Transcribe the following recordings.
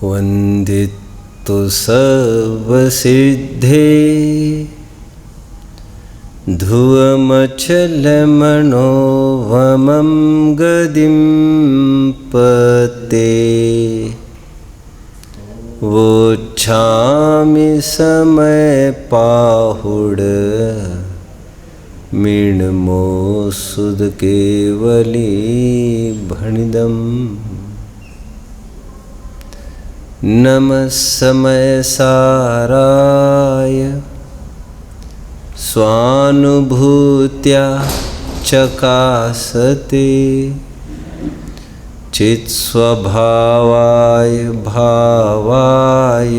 वन्दितु सर्वसिद्धे ध्रुवमचलमनोभमं गदिं पते वोच्छामि समयपाहुड मीनमोऽसुध केवली भणिदम् नमः समयसाराय स्वानुभूत्या चकासते चित्स्वभावाय भावाय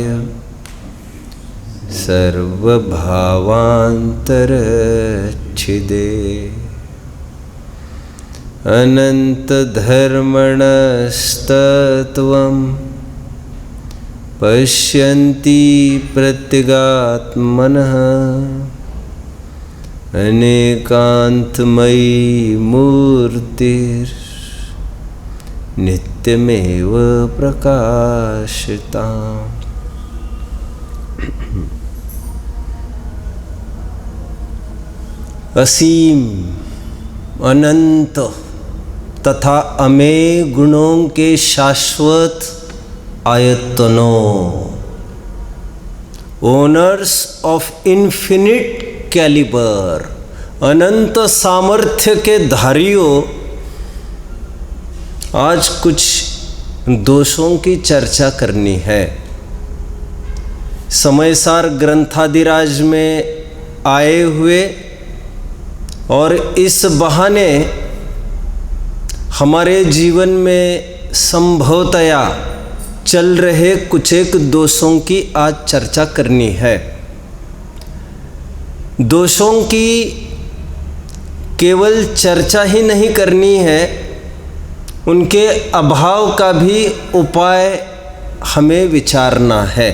सर्वभावान्तरच्छिदे अनन्तधर्मणस्तत्त्वं पश्यन्ति प्रत्यगात्मनः अनेकान्तमयी मूर्तिर्नित्यमेव प्रकाशिताम्। असीम, अनंत तथा अमेय गुणों के शाश्वत आयतनों, ओनर्स ऑफ इन्फिनिट कैलिबर, अनंत सामर्थ्य के धारियों, आज कुछ दोषों की चर्चा करनी है। समयसार ग्रंथादिराज में आए हुए और इस बहाने हमारे जीवन में संभवतया चल रहे कुछ एक दोषों की आज चर्चा करनी है। दोषों की केवल चर्चा ही नहीं करनी है, उनके अभाव का भी उपाय हमें विचारना है।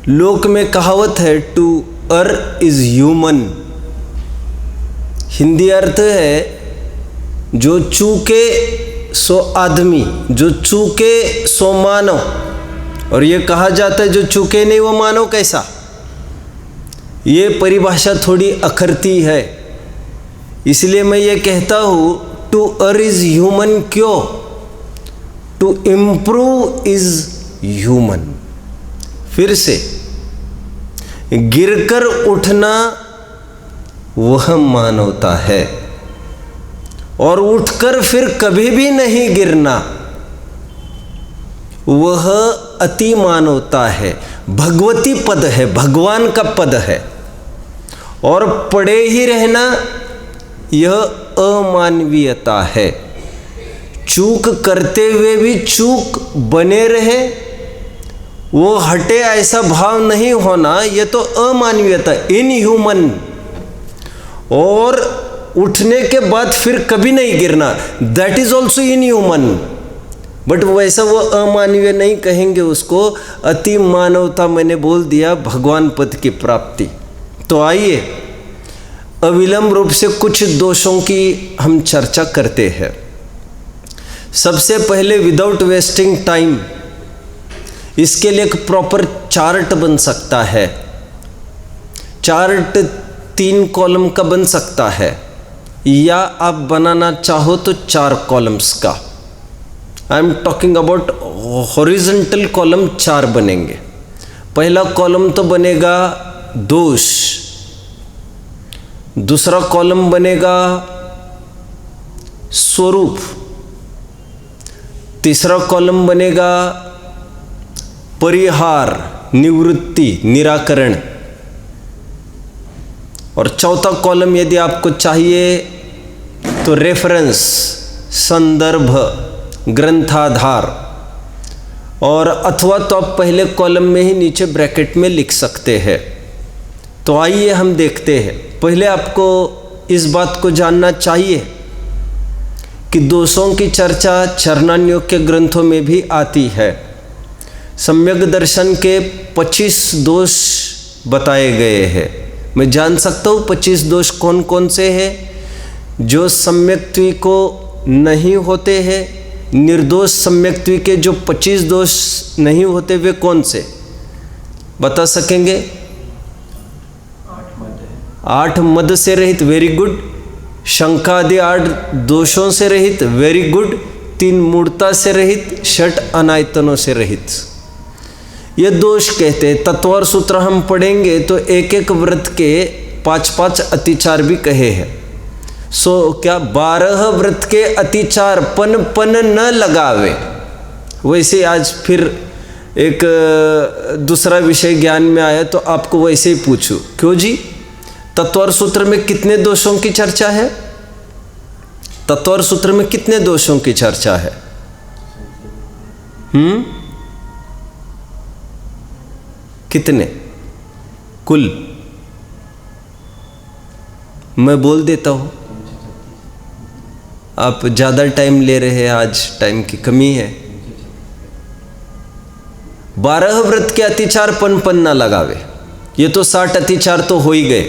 लोक में कहावत है, to err is human. Hindi अर्थ है जो चूके सो आदमी, जो चूके सो मानव। और ये कहा जाता है जो चूके नहीं वो मानव कैसा। ये परिभाषा थोड़ी अखरती है, इसलिए मैं ये कहता हूँ टू अर्र इज ह्यूमन। क्यों? To improve is human. फिर से गिरकर उठना वह मानवता है, और उठकर फिर कभी भी नहीं गिरना वह अति मानवता है, भगवती पद है, भगवान का पद है। और पड़े ही रहना यह अमानवीयता है। चूक करते हुए भी चूक बने रहे, वो हटे ऐसा भाव नहीं होना, यह तो अमानवीयता, इनह्यूमन। और उठने के बाद फिर कभी नहीं गिरना, that is also inhuman. But वैसा वो अमानवीय नहीं कहेंगे उसको, अति मानवता मैंने बोल दिया, भगवान पद की प्राप्ति। तो आइए अविलंब रूप से कुछ दोषों की हम चर्चा करते हैं। सबसे पहले विदाउट वेस्टिंग टाइम, इसके लिए एक प्रॉपर चार्ट बन सकता है। चार्ट 3 कॉलम का बन सकता है, या आप बनाना चाहो तो 4 कॉलम्स का। I am talking about horizontal column 4 बनेंगे। पहला कॉलम तो बनेगा दोष, दूसरा कॉलम बनेगा स्वरूप, तीसरा कॉलम बनेगा परिहार, निवृत्ति, निराकरण, और चौथा कॉलम यदि आपको चाहिए तो रेफरेंस, संदर्भ, ग्रंथाधार, और अथवा तो आप पहले कॉलम में ही नीचे ब्रैकेट में लिख सकते हैं। तो आइए हम देखते हैं। पहले आपको इस बात को जानना चाहिए कि दोषों की चर्चा चरणान्योग के ग्रंथों में भी आती है। सम्यक दर्शन के 25 दोष बताए गए हैं। मैं जान सकता हूँ 25 दोष कौन कौन से हैं जो सम्यक्त्व को नहीं होते हैं निर्दोष सम्यक्त्वी के जो 25 दोष नहीं होते वे कौन से बता सकेंगे? 8 मद से रहित, वेरी गुड। शंका आदि 8 दोषों से रहित, वेरी गुड। 3 मूढ़ता से रहित, 6 अनायतनों से रहित। ये दोष कहते हैं। तत्वर सूत्र हम पढ़ेंगे तो एक एक व्रत के 5-5 अतिचार भी कहे हैं। सो क्या 12 व्रत के अतिचार पन न लगावे। वैसे आज फिर एक दूसरा विषय ज्ञान में आया तो आपको वैसे ही पूछूं, क्यों जी? तत्वर सूत्र में कितने दोषों की चर्चा है? तत्वर सूत्र में कितने दोषों की चर्चा है? कितने कुल? मैं बोल देता हूं, आप ज़्यादा टाइम ले रहे हैं, आज टाइम की कमी है। 12 व्रत के अतिचार पन ना लगावे। ये तो 60 अतिचार तो हो ही गए।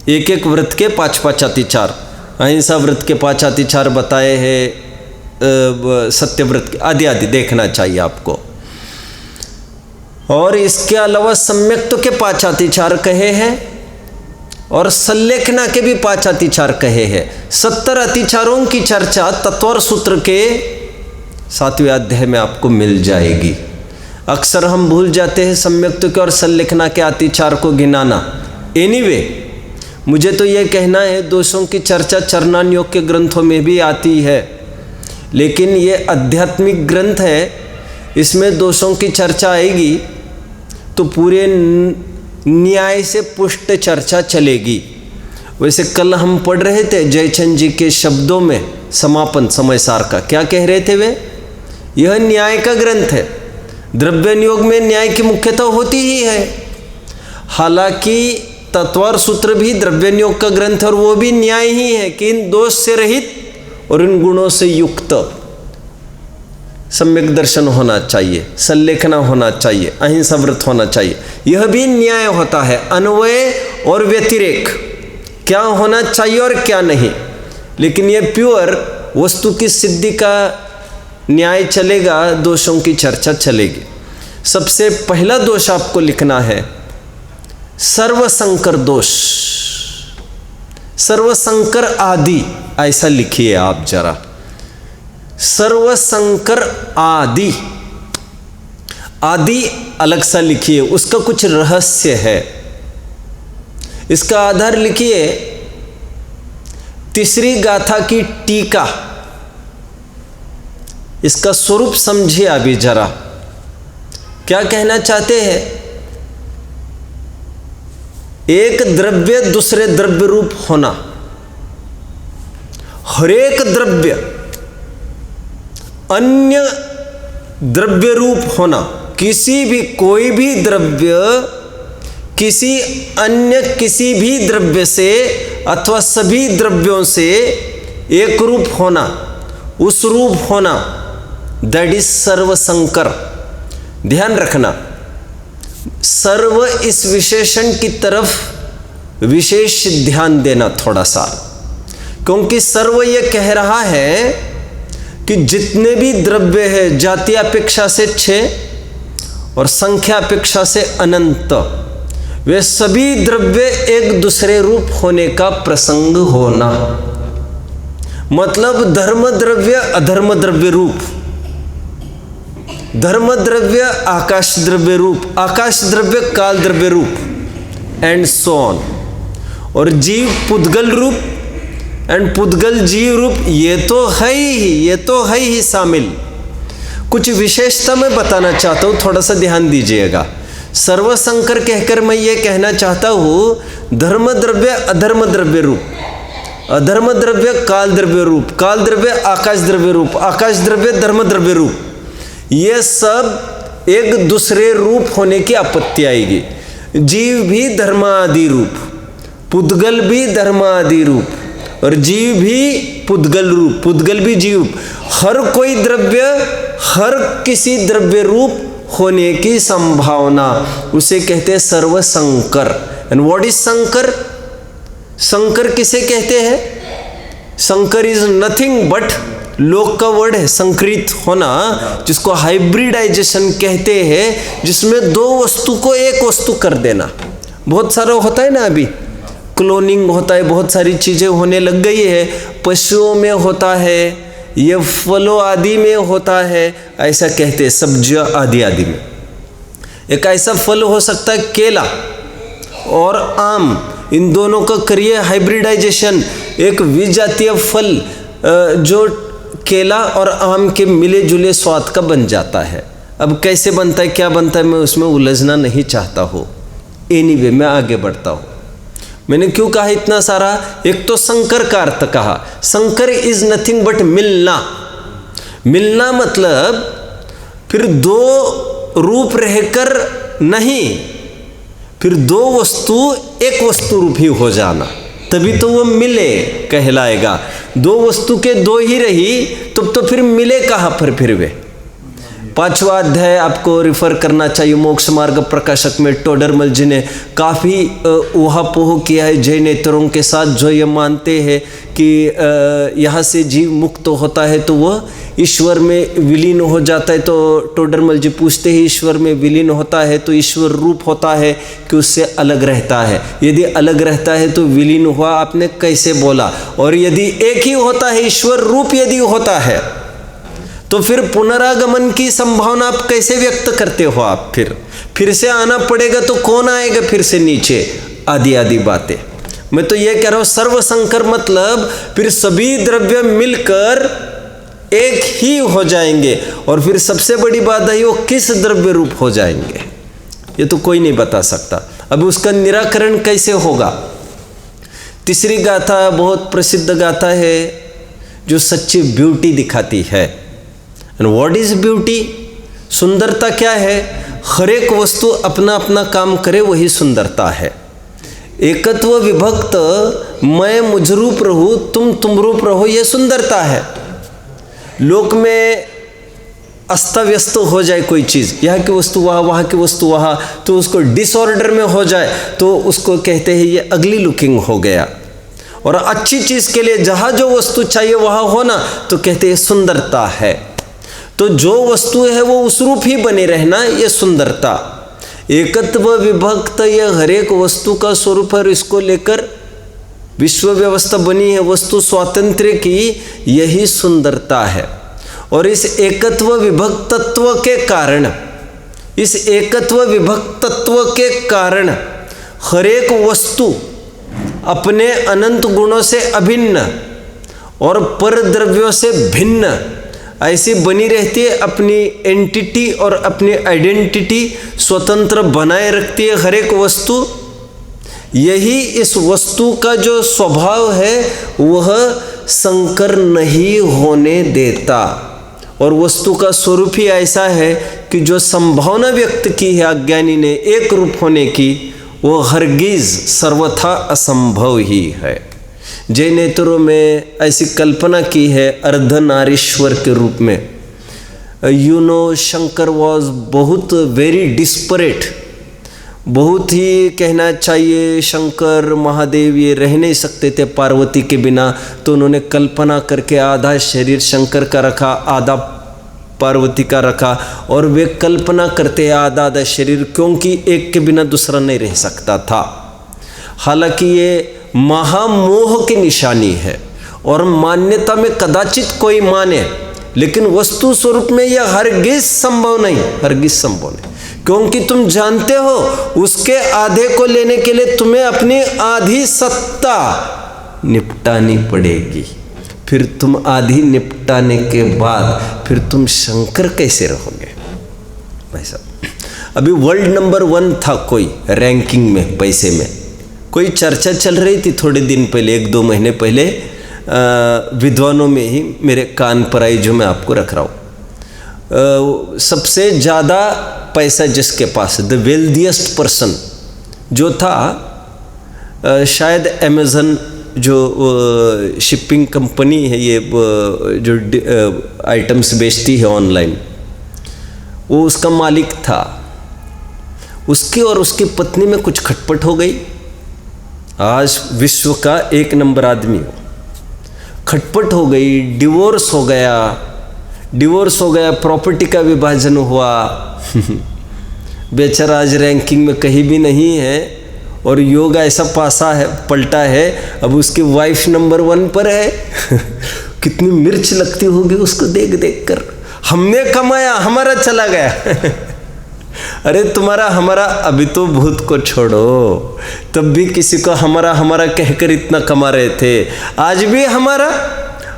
एक एक व्रत के 5-5 अतिचार। अहिंसा व्रत के 5 अतिचार बताए हैं, सत्यव्रत के आदि आदि देखना चाहिए आपको। और इसके अलावा सम्यक्त्व के 5 अतिचार कहे हैं और सल्लेखना के भी 5 अतिचार कहे हैं। 70 अतिचारों की चर्चा तत्वर सूत्र के 7वें अध्याय में आपको मिल जाएगी। अक्सर हम भूल जाते हैं सम्यक्त्व के और सल्लेखना के अतिचार को गिनाना। एनीवे, मुझे तो यह कहना है दोषों की चर्चा चरणान योग के ग्रंथों में भी आती है, लेकिन ये आध्यात्मिक ग्रंथ है, इसमें दोषों की चर्चा आएगी तो पूरे न्याय से पुष्ट चर्चा चलेगी। वैसे कल हम पढ़ रहे थे जयचंद जी के शब्दों में समापन समय सार का, क्या कह रहे थे वे? यह न्याय का ग्रंथ है। द्रव्य नियोग में न्याय की मुख्यता होती ही है। हालांकि तत्वर सूत्र भी द्रव्य नियोग का ग्रंथ और वो भी न्याय ही है कि इन दोष से रहित और इन गुणों से युक्त सम्यक दर्शन होना चाहिए, सल्लेखना होना चाहिए, अहिंसा व्रत होना चाहिए। यह भी न्याय होता है, अन्वय और व्यतिरेक, क्या होना चाहिए और क्या नहीं। लेकिन यह प्योर वस्तु की सिद्धि का न्याय चलेगा, दोषों की चर्चा चलेगी। सबसे पहला दोष आपको लिखना है सर्वसंकर दोष, सर्वसंकर आदि, ऐसा लिखिए आप जरा, सर्वसंकर आदि। आदि अलग सा लिखिए, उसका कुछ रहस्य है। इसका आधार लिखिए तीसरी गाथा की टीका। इसका स्वरूप समझिए अभी जरा, क्या कहना चाहते हैं? एक द्रव्य दूसरे द्रव्य रूप होना, हरेक द्रव्य अन्य द्रव्य रूप होना, किसी भी कोई भी द्रव्य किसी अन्य किसी भी द्रव्य से अथवा सभी द्रव्यों से एक रूप होना, उस रूप होना, दैट इज सर्वसंकर। ध्यान रखना, सर्व इस विशेषण की तरफ विशेष ध्यान देना थोड़ा सा, क्योंकि सर्व ये कह रहा है कि जितने भी द्रव्य है जाति अपेक्षा से 6 और संख्या अपेक्षा से अनंत, वे सभी द्रव्य एक दूसरे रूप होने का प्रसंग होना, मतलब धर्म द्रव्य अधर्म द्रव्य रूप, धर्म द्रव्य आकाश द्रव्य रूप, आकाश द्रव्य काल द्रव्य रूप, एंड सो ऑन। और जीव पुद्गल रूप एंड पुद्गल जीव रूप, ये तो है ही शामिल। कुछ विशेषता मैं बताना चाहता हूँ, थोड़ा सा ध्यान दीजिएगा। सर्वसंकर कहकर मैं ये कहना चाहता हूँ धर्म द्रव्य अधर्म द्रव्य रूप, अधर्म द्रव्य काल द्रव्य रूप, काल द्रव्य आकाश द्रव्य रूप, आकाश द्रव्य धर्म द्रव्य रूप, ये सब एक दूसरे रूप होने की आपत्ति आएगी। जीव भी धर्मादि रूप, पुद्गल भी धर्मादि रूप, और जीव भी पुद्गल रूप, पुद्गल भी जीव। हर कोई द्रव्य हर किसी द्रव्य रूप होने की संभावना, उसे कहते हैं सर्वसंकर। एंड व्हाट इज संकर? संकर किसे कहते हैं? संकर इज नथिंग बट लोक का वर्ड है संकरित होना, जिसको हाइब्रिडाइजेशन कहते हैं, जिसमें दो वस्तु को एक वस्तु कर देना। बहुत सारा होता है ना, अभी क्लोनिंग होता है, बहुत सारी चीज़ें होने लग गई है, पशुओं में होता है, ये फलों आदि में होता है, ऐसा कहते हैं, सब्जियां आदि आदि में। एक ऐसा फल हो सकता है केला और आम, इन दोनों का करिए हाइब्रिडाइजेशन, एक विजातीय फल जो केला और आम के मिले जुले स्वाद का बन जाता है। अब कैसे बनता है, क्या बनता है, मैं उसमें उलझना नहीं चाहता हूँ। एनीवे मैं आगे बढ़ता हूँ। मैंने क्यों कहा इतना सारा, एक तो संकर का अर्थ कहा। संकर इज नथिंग बट मिलना। मिलना मतलब फिर दो रूप रहकर नहीं, फिर दो वस्तु एक वस्तु रूप ही हो जाना, तभी तो वो मिले कहलाएगा। दो वस्तु के दो ही रही तो फिर मिले कहाँ पर फिर वे। 5वां अध्याय आपको रिफर करना चाहिए, मोक्ष मार्ग प्रकाशक में टोडरमल जी ने काफ़ी ऊहापोह किया है जैनेतरों के साथ, जो ये मानते हैं कि यहाँ से जीव मुक्त होता है तो वह ईश्वर में विलीन हो जाता है। तो टोडरमल जी पूछते हैं, ईश्वर में विलीन होता है तो ईश्वर रूप होता है कि उससे अलग रहता है? यदि अलग रहता है तो विलीन हुआ, आपने कैसे बोला? और यदि एक ही होता है, ईश्वर रूप यदि होता है, तो फिर पुनरागमन की संभावना आप कैसे व्यक्त करते हो? आप फिर से आना पड़ेगा तो कौन आएगा फिर से नीचे? आदि आदि बातें। मैं तो ये कह रहा हूँ सर्वसंकर मतलब फिर सभी द्रव्य मिलकर एक ही हो जाएंगे। और फिर सबसे बड़ी बात है वो किस द्रव्य रूप हो जाएंगे, ये तो कोई नहीं बता सकता। अब उसका निराकरण कैसे होगा? तीसरी गाथा बहुत प्रसिद्ध गाथा है जो सच्ची ब्यूटी दिखाती है। And what is beauty? सुंदरता क्या है? हर एक वस्तु अपना अपना काम करे, वही सुंदरता है। एकत्व विभक्त, मैं मुझ रूप रहूं, तुम रूप रहो, ये सुंदरता है। लोक में अस्त व्यस्त हो जाए कोई चीज़, यहाँ की वस्तु वहाँ, वहाँ की वस्तु वहाँ, तो उसको डिसऑर्डर में हो जाए तो उसको कहते हैं ये अगली लुकिंग हो गया। और अच्छी चीज़ के लिए जहाँ जो वस्तु चाहिए वहाँ होना तो कहते हैं सुंदरता है। तो जो वस्तु है वो उस रूप ही बने रहना, ये सुंदरता। एकत्व विभक्त ये हर एक वस्तु का स्वरूप है, इसको लेकर विश्व व्यवस्था बनी है वस्तु स्वातंत्र्य की, यही सुंदरता है। और इस एकत्व विभक्तत्व के कारण, इस एकत्व विभक्तत्व के कारण हर एक वस्तु अपने अनंत गुणों से अभिन्न और पर द्रव्यों से भिन्न ऐसी बनी रहती है, अपनी एंटिटी और अपनी आइडेंटिटी स्वतंत्र बनाए रखती है हर एक वस्तु। यही इस वस्तु का जो स्वभाव है वह संकर नहीं होने देता। और वस्तु का स्वरूप ही ऐसा है कि जो संभावना व्यक्त की है अज्ञानी ने एक रूप होने की, वो हरगिज सर्वथा असंभव ही है। जैनेतरों में ऐसी कल्पना की है अर्धनारीश्वर के रूप में। शंकर वॉज बहुत वेरी डिस्परेट, बहुत ही कहना चाहिए शंकर महादेव ये रह नहीं सकते थे पार्वती के बिना, तो उन्होंने कल्पना करके आधा शरीर शंकर का रखा, आधा पार्वती का रखा, और वे कल्पना करते आधा आधा शरीर, क्योंकि एक के बिना दूसरा नहीं रह सकता था। हालांकि ये महामोह की निशानी है और मान्यता में कदाचित कोई माने, लेकिन वस्तु स्वरूप में यह हरगिज संभव नहीं, हरगिज संभव नहीं। क्योंकि तुम जानते हो उसके आधे को लेने के लिए तुम्हें अपनी आधी सत्ता निपटानी पड़ेगी। फिर तुम आधी निपटाने के बाद फिर तुम शंकर कैसे रहोगे? भाई साहब, अभी वर्ल्ड नंबर 1 था कोई रैंकिंग में, पैसे में कोई चर्चा चल रही थी थोड़े दिन पहले, 1-2 महीने पहले, विद्वानों में ही मेरे कान पर आई, जो मैं आपको रख रहा हूँ। सबसे ज़्यादा पैसा जिसके पास, द वेल्दिएस्ट पर्सन जो था, शायद अमेज़न जो शिपिंग कंपनी है, ये जो आइटम्स बेचती है ऑनलाइन, वो उसका मालिक था। उसकी और उसकी पत्नी में कुछ खटपट हो गई। आज विश्व का 1 नंबर आदमी हो, खटपट हो गई, डिवोर्स हो गया, प्रॉपर्टी का विभाजन हुआ। बेचारा आज रैंकिंग में कहीं भी नहीं है और योग ऐसा पलटा है, अब उसकी वाइफ नंबर 1 पर है। कितनी मिर्च लगती होगी उसको देख देख कर। हमने कमाया, हमारा चला गया। अरे तुम्हारा हमारा अभी तो भूत को छोड़ो, तब भी किसी को हमारा कहकर इतना कमा रहे थे, आज भी हमारा,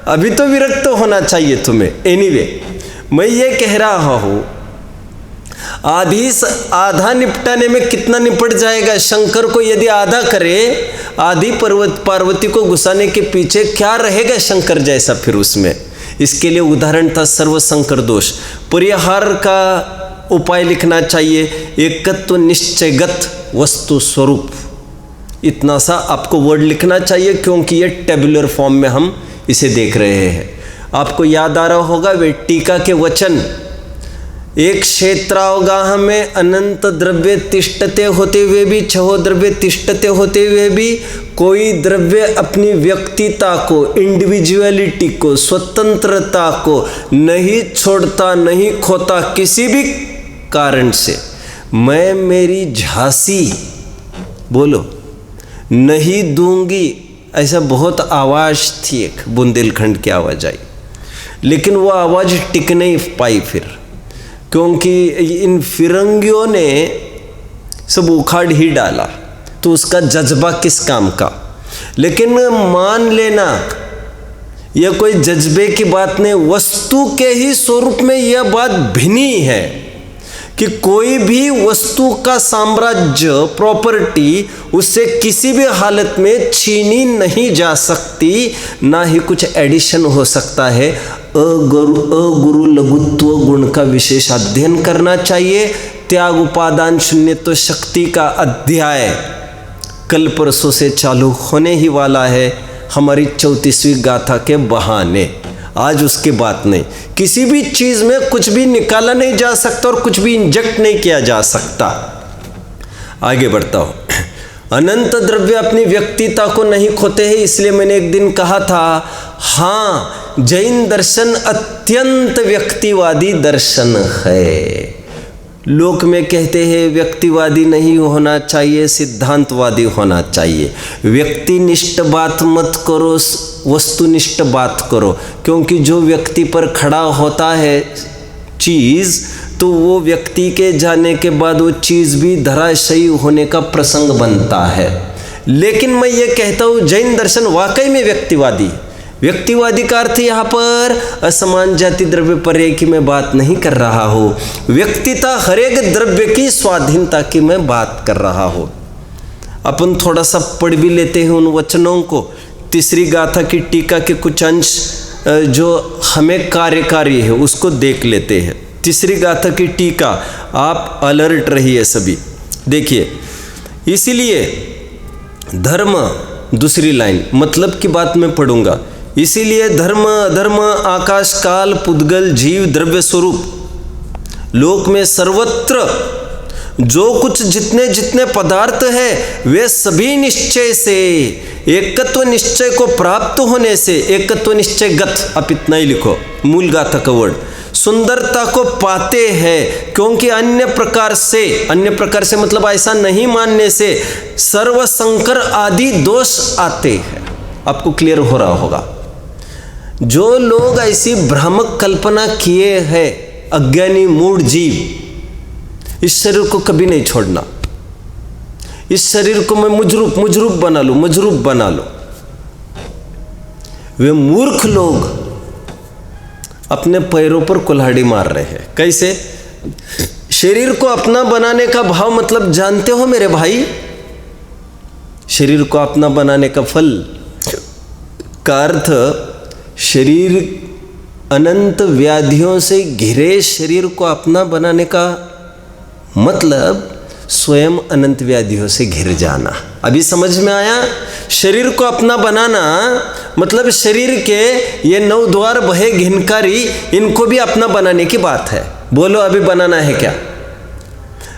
अभी तो विरक्त होना चाहिए तुम्हें। एनीवे, मैं ये कह रहा हूं, आधा निपटाने में कितना निपट जाएगा। शंकर को यदि आधा करे, आधी पार्वती को घुसाने के पीछे क्या रहेगा शंकर जैसा फिर उसमें। इसके लिए उदाहरण था सर्वशंकर दोष। परिहार का उपाय लिखना चाहिए, एकत्व निश्चयगत वस्तु स्वरूप, इतना सा आपको वर्ड लिखना चाहिए, क्योंकि ये टेबुलर फॉर्म में हम इसे देख रहे हैं। आपको याद आ रहा होगा वे टीका के वचन, एक क्षेत्रावगाह में अनंत द्रव्य तिष्ठते होते हुए भी, छहो द्रव्य तिष्ठते होते हुए भी, कोई द्रव्य अपनी व्यक्तिता को, इंडिविजुअलिटी को, स्वतंत्रता को नहीं छोड़ता, नहीं खोता किसी भी कारण से। मैं मेरी झांसी बोलो नहीं दूंगी, ऐसा बहुत आवाज़ थी, एक बुंदेलखंड की आवाज़ आई, लेकिन वो आवाज़ टिक नहीं पाई फिर, क्योंकि इन फिरंगियों ने सब उखाड़ ही डाला, तो उसका जज्बा किस काम का। लेकिन मान लेना यह कोई जज्बे की बात नहीं, वस्तु के ही स्वरूप में यह बात भिन्नी है कि कोई भी वस्तु का साम्राज्य, प्रॉपर्टी उससे किसी भी हालत में छीनी नहीं जा सकती, ना ही कुछ एडिशन हो सकता है। अगुरु लघुत्व गुण का विशेष अध्ययन करना चाहिए। त्याग उपादान शून्यत्व शक्ति का अध्याय कल परसों से चालू होने ही वाला है, हमारी 34वीं गाथा के बहाने। आज उसकी बात नहीं, किसी भी चीज में कुछ भी निकाला नहीं जा सकता और कुछ भी इंजेक्ट नहीं किया जा सकता। आगे बढ़ता हूं। अनंत द्रव्य अपनी व्यक्तिता को नहीं खोते हैं, इसलिए मैंने एक दिन कहा था, हाँ जैन दर्शन अत्यंत व्यक्तिवादी दर्शन है। लोक में कहते हैं व्यक्तिवादी नहीं होना चाहिए, सिद्धांतवादी होना चाहिए। व्यक्तिनिष्ठ बात मत करो, वस्तुनिष्ठ बात करो, क्योंकि जो व्यक्ति पर खड़ा होता है चीज़, तो वो व्यक्ति के जाने के बाद वो चीज़ भी धराशायी होने का प्रसंग बनता है। लेकिन मैं ये कहता हूँ जैन दर्शन वाकई में व्यक्तिवादी। व्यक्तिवादी का अर्थ यहाँ पर असमान जाति द्रव्य परे की मैं बात नहीं कर रहा हूँ, व्यक्तिता हरेक द्रव्य की स्वाधीनता की मैं बात कर रहा हूँ। अपन थोड़ा सा पढ़ भी लेते हैं उन वचनों को। तीसरी गाथा की टीका के कुछ अंश जो हमें कार्यकारी है उसको देख लेते हैं। तीसरी गाथा की टीका, आप अलर्ट रहिए सभी। देखिए, इसीलिए धर्म, दूसरी लाइन मतलब की बात मैं पढ़ूंगा। इसीलिए धर्म अधर्म आकाश काल पुद्गल जीव द्रव्य स्वरूप लोक में सर्वत्र जो कुछ जितने जितने पदार्थ है वे सभी निश्चय से, एकत्व निश्चय को प्राप्त होने से, एकत्व निश्चय गत, आप इतना ही लिखो मूल गाथा का वर्ड, सुंदरता को पाते हैं। क्योंकि अन्य प्रकार से मतलब ऐसा नहीं मानने से सर्वसंकर आदि दोष आते हैं। आपको क्लियर हो रहा होगा। जो लोग ऐसी भ्रामक कल्पना किए हैं, अज्ञानी मूढ़ जीव, इस शरीर को कभी नहीं छोड़ना। इस शरीर को मैं मुजरूप बना लो। वे मूर्ख लोग अपने पैरों पर कुल्हाड़ी मार रहे हैं। कैसे? शरीर को अपना बनाने का भाव मतलब जानते हो मेरे भाई? शरीर को अपना बनाने का फल का अर्थ, शरीर अनंत व्याधियों से घिरे शरीर को अपना बनाने का मतलब स्वयं अनंत व्याधियों से घिर जाना। अभी समझ में आया? शरीर को अपना बनाना मतलब शरीर के ये 9 द्वार बहे घिनकारी, इनको भी अपना बनाने की बात है। बोलो अभी बनाना है क्या?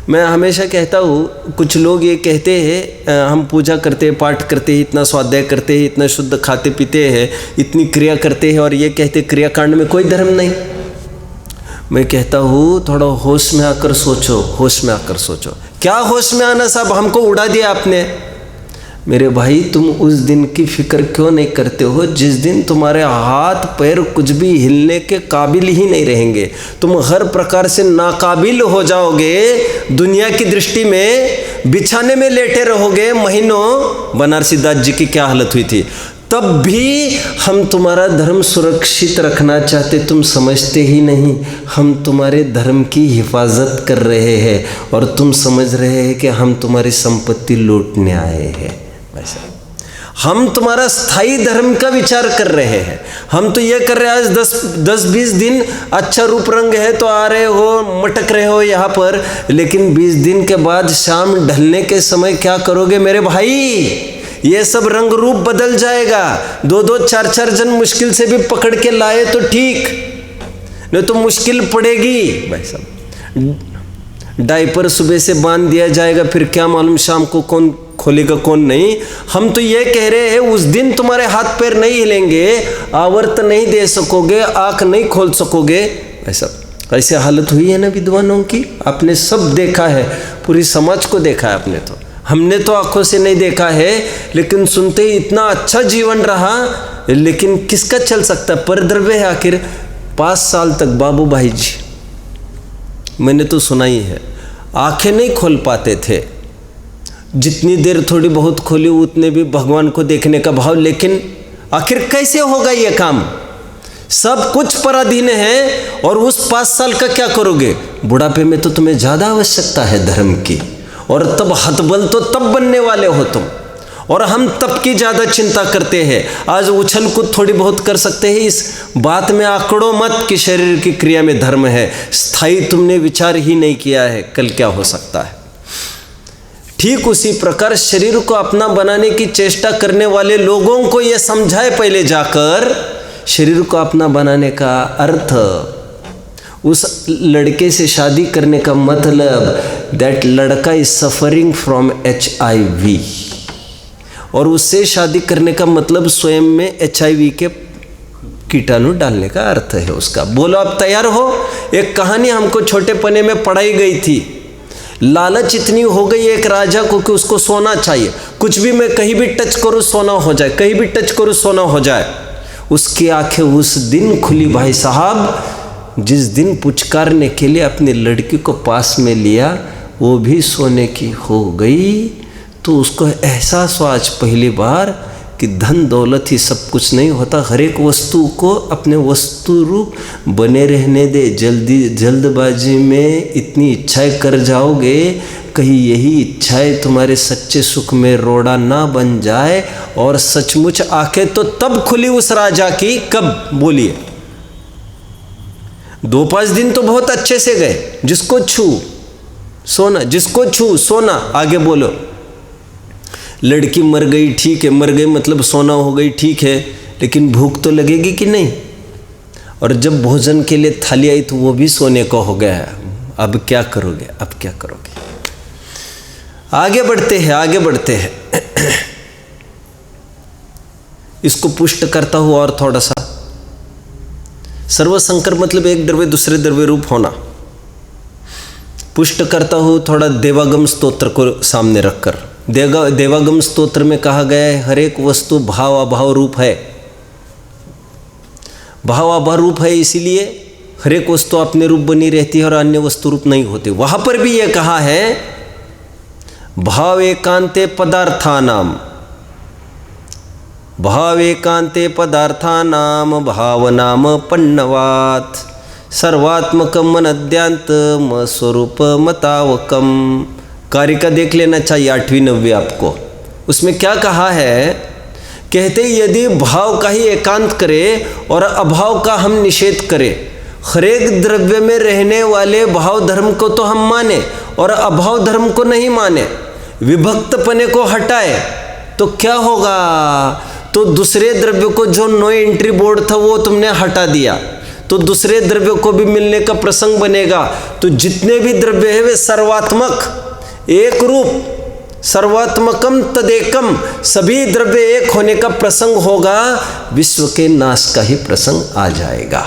मैं हमेशा कहता हूँ, कुछ लोग ये कहते हैं हम पूजा करते हैं, पाठ करते हैं, इतना स्वाध्याय करते हैं, इतना शुद्ध खाते पीते हैं, इतनी क्रिया करते हैं और ये कहते हैं क्रियाकांड में कोई धर्म नहीं। मैं कहता हूँ थोड़ा होश में आकर सोचो, होश में आकर सोचो। क्या होश में आना साहब, हमको उड़ा दिया आपने। मेरे भाई तुम उस दिन की फिक्र क्यों नहीं करते हो जिस दिन तुम्हारे हाथ पैर कुछ भी हिलने के काबिल ही नहीं रहेंगे, तुम हर प्रकार से नाकाबिल हो जाओगे, दुनिया की दृष्टि में बिछाने में लेटे रहोगे महीनों। बनारसी दास जी की क्या हालत हुई थी, तब भी हम तुम्हारा धर्म सुरक्षित रखना चाहते, तुम समझते ही नहीं। हम तुम्हारे धर्म की हिफाजत कर रहे हैं और तुम समझ रहे हैं कि हम तुम्हारी संपत्ति लूटने आए हैं। वैसा हम तुम्हारा स्थायी धर्म का विचार कर रहे हैं। हम तो ये कर रहे हैं, आज 10-20 दिन अच्छा रूप रंग है तो आ रहे हो, मटक रहे हो यहाँ पर, लेकिन 20 दिन के बाद शाम ढलने के समय क्या करोगे मेरे भाई? ये सब रंग रूप बदल जाएगा। 2-2, 4-4 जन मुश्किल से भी पकड़ के लाए तो ठीक, नहीं तो मुश्किल पड़ेगी। भाई साहब डायपर सुबह से बांध दिया जाएगा, फिर क्या मालूम शाम को कौन खोलेगा कौन नहीं। हम तो ये कह रहे हैं उस दिन तुम्हारे हाथ पैर नहीं हिलेंगे, आवर्त नहीं दे सकोगे, आंख नहीं खोल सकोगे। ऐसे हालत हुई है ना विद्वानों की, आपने सब देखा है, पूरी समाज को देखा है आपने। तो हमने तो आंखों से नहीं देखा है, लेकिन सुनते ही इतना अच्छा जीवन रहा। लेकिन किसका चल सकता है, परद्रव्य है आखिर। 5 साल तक बाबू भाई जी, मैंने तो सुना ही है, आंखें नहीं खोल पाते थे। जितनी देर थोड़ी बहुत खोली उतने भी भगवान को देखने का भाव। लेकिन आखिर कैसे होगा ये काम? सब कुछ पराधीन है और उस 5 साल का क्या करोगे? बुढ़ापे में तो तुम्हें ज़्यादा आवश्यकता है धर्म की, और तब हतबल तो तब बनने वाले हो तुम, और हम तब की ज़्यादा चिंता करते हैं। आज उछल कूद थोड़ी बहुत कर सकते हैं, इस बात में आंकड़ों मत कि शरीर की क्रिया में धर्म है। स्थायी तुमने विचार ही नहीं किया है कल क्या हो सकता है। ठीक उसी प्रकार शरीर को अपना बनाने की चेष्टा करने वाले लोगों को यह समझाए पहले जाकर, शरीर को अपना बनाने का अर्थ, उस लड़के से शादी करने का मतलब दैट लड़का इज सफरिंग फ्रॉम HIV, और उससे शादी करने का मतलब स्वयं में HIV के कीटाणु डालने का अर्थ है उसका। बोलो आप तैयार हो? एक कहानी हमको छोटे पने में पढ़ाई गई थी। लालच इतनी हो गई एक राजा को कि उसको सोना चाहिए, कुछ भी मैं कहीं भी टच करूँ सोना हो जाए, कहीं भी टच करूँ सोना हो जाए। उसकी आंखें उस दिन खुली भाई साहब, जिस दिन पुचकारने के लिए अपनी लड़की को पास में लिया, वो भी सोने की हो गई। तो उसको एहसास हुआ आज पहली बार कि धन दौलत ही सब कुछ नहीं होता, हर एक वस्तु को अपने वस्तु रूप बने रहने दे। जल्दबाजी में इतनी इच्छाएं कर जाओगे, कहीं यही इच्छाएं तुम्हारे सच्चे सुख में रोड़ा ना बन जाए। और सचमुच आंखें तो तब खुली उस राजा की, कब बोलिए? 2-5 दिन तो बहुत अच्छे से गए, जिसको छू सोना, जिसको छू सोना। आगे बोलो। लड़की मर गई, ठीक है, मर गई मतलब सोना हो गई, ठीक है, लेकिन भूख तो लगेगी कि नहीं? और जब भोजन के लिए थाली आई तो वो भी सोने को हो गया। अब क्या करोगे? अब क्या करोगे? आगे बढ़ते हैं, आगे बढ़ते हैं। इसको पुष्ट करता हूँ और थोड़ा सा। सर्वसंकर मतलब एक द्रव्य दूसरे द्रव्य रूप होना। पुष्ट करता हूँ थोड़ा देवागम स्तोत्र को सामने रखकर। देवागम स्तोत्र में कहा गया है हर एक वस्तु भाव अभाव रूप है। भाव अभाव रूप है, इसीलिए हर एक वस्तु अपने रूप बनी रहती है और अन्य वस्तु रूप नहीं होती। वहां पर भी यह कहा है भाव एकांते पदार्थानाम, भाव एकांते पदार्थानाम भावनाम पन्नवात सर्वात्मकम मनद्यांतम स्वरूप मतावकम। कारिका देख लेना चाहिए 8वीं 9वीं आपको। उसमें क्या कहा है? कहते यदि भाव का ही एकांत करे और अभाव का हम निषेध करें, हर एक द्रव्य में रहने वाले भाव धर्म को तो हम माने और अभाव धर्म को नहीं माने, विभक्तपने को हटाए, तो क्या होगा? तो दूसरे द्रव्य को जो नो एंट्री बोर्ड था वो तुमने हटा दिया, तो दूसरे द्रव्य को भी मिलने का प्रसंग बनेगा। तो जितने भी द्रव्य है वे सर्वात्मक, एक रूप, सर्वात्मकम तदेकम, सभी द्रव्य एक होने का प्रसंग होगा, विश्व के नाश का ही प्रसंग आ जाएगा।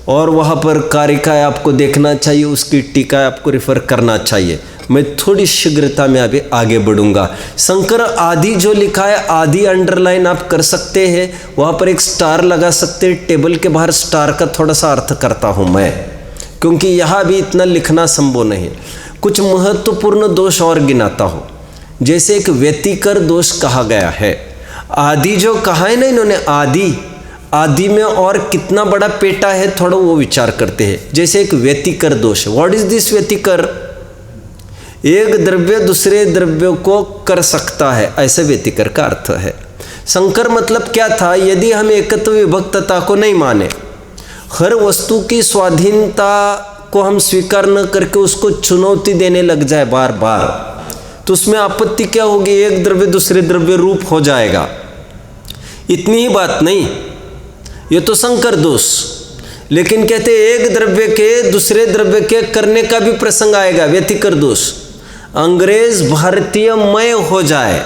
और वहाँ पर कारिका आपको देखना चाहिए, उसकी टीका आपको रेफर करना चाहिए। मैं थोड़ी शीघ्रता में अभी आगे बढ़ूंगा। शंकर आदि जो लिखा है, आदि अंडरलाइन आप कर सकते हैं, वहाँ पर एक स्टार लगा सकते हैं। टेबल के बाहर स्टार का थोड़ा सा अर्थ करता हूँ मैं, क्योंकि यहाँ भी इतना लिखना संभव नहीं। कुछ महत्वपूर्ण दोष और गिनाता हूँ। जैसे एक व्यतिकर दोष कहा गया है। आदि जो कहा है ना इन्होंने, आदि में और कितना बड़ा पेटा है, थोड़ा वो विचार करते हैं। जैसे एक व्यतिकर दोष, व्हाट इज दिस व्यतिकर? एक द्रव्य दूसरे द्रव्य को कर सकता है, ऐसे व्यतिकर का अर्थ है। संकर मतलब क्या था? यदि हम एकत्व विभक्तता को नहीं माने, हर वस्तु की स्वाधीनता को हम स्वीकार न करके उसको चुनौती देने लग जाए बार बार, तो उसमें आपत्ति क्या होगी? एक द्रव्य दूसरे द्रव्य रूप हो जाएगा। इतनी ही बात नहीं, ये तो संकर दोष। लेकिन कहते एक द्रव्य के दूसरे द्रव्य के करने का भी प्रसंग आएगा, व्यतिकर दोष। अंग्रेज भारतीय मय हो जाए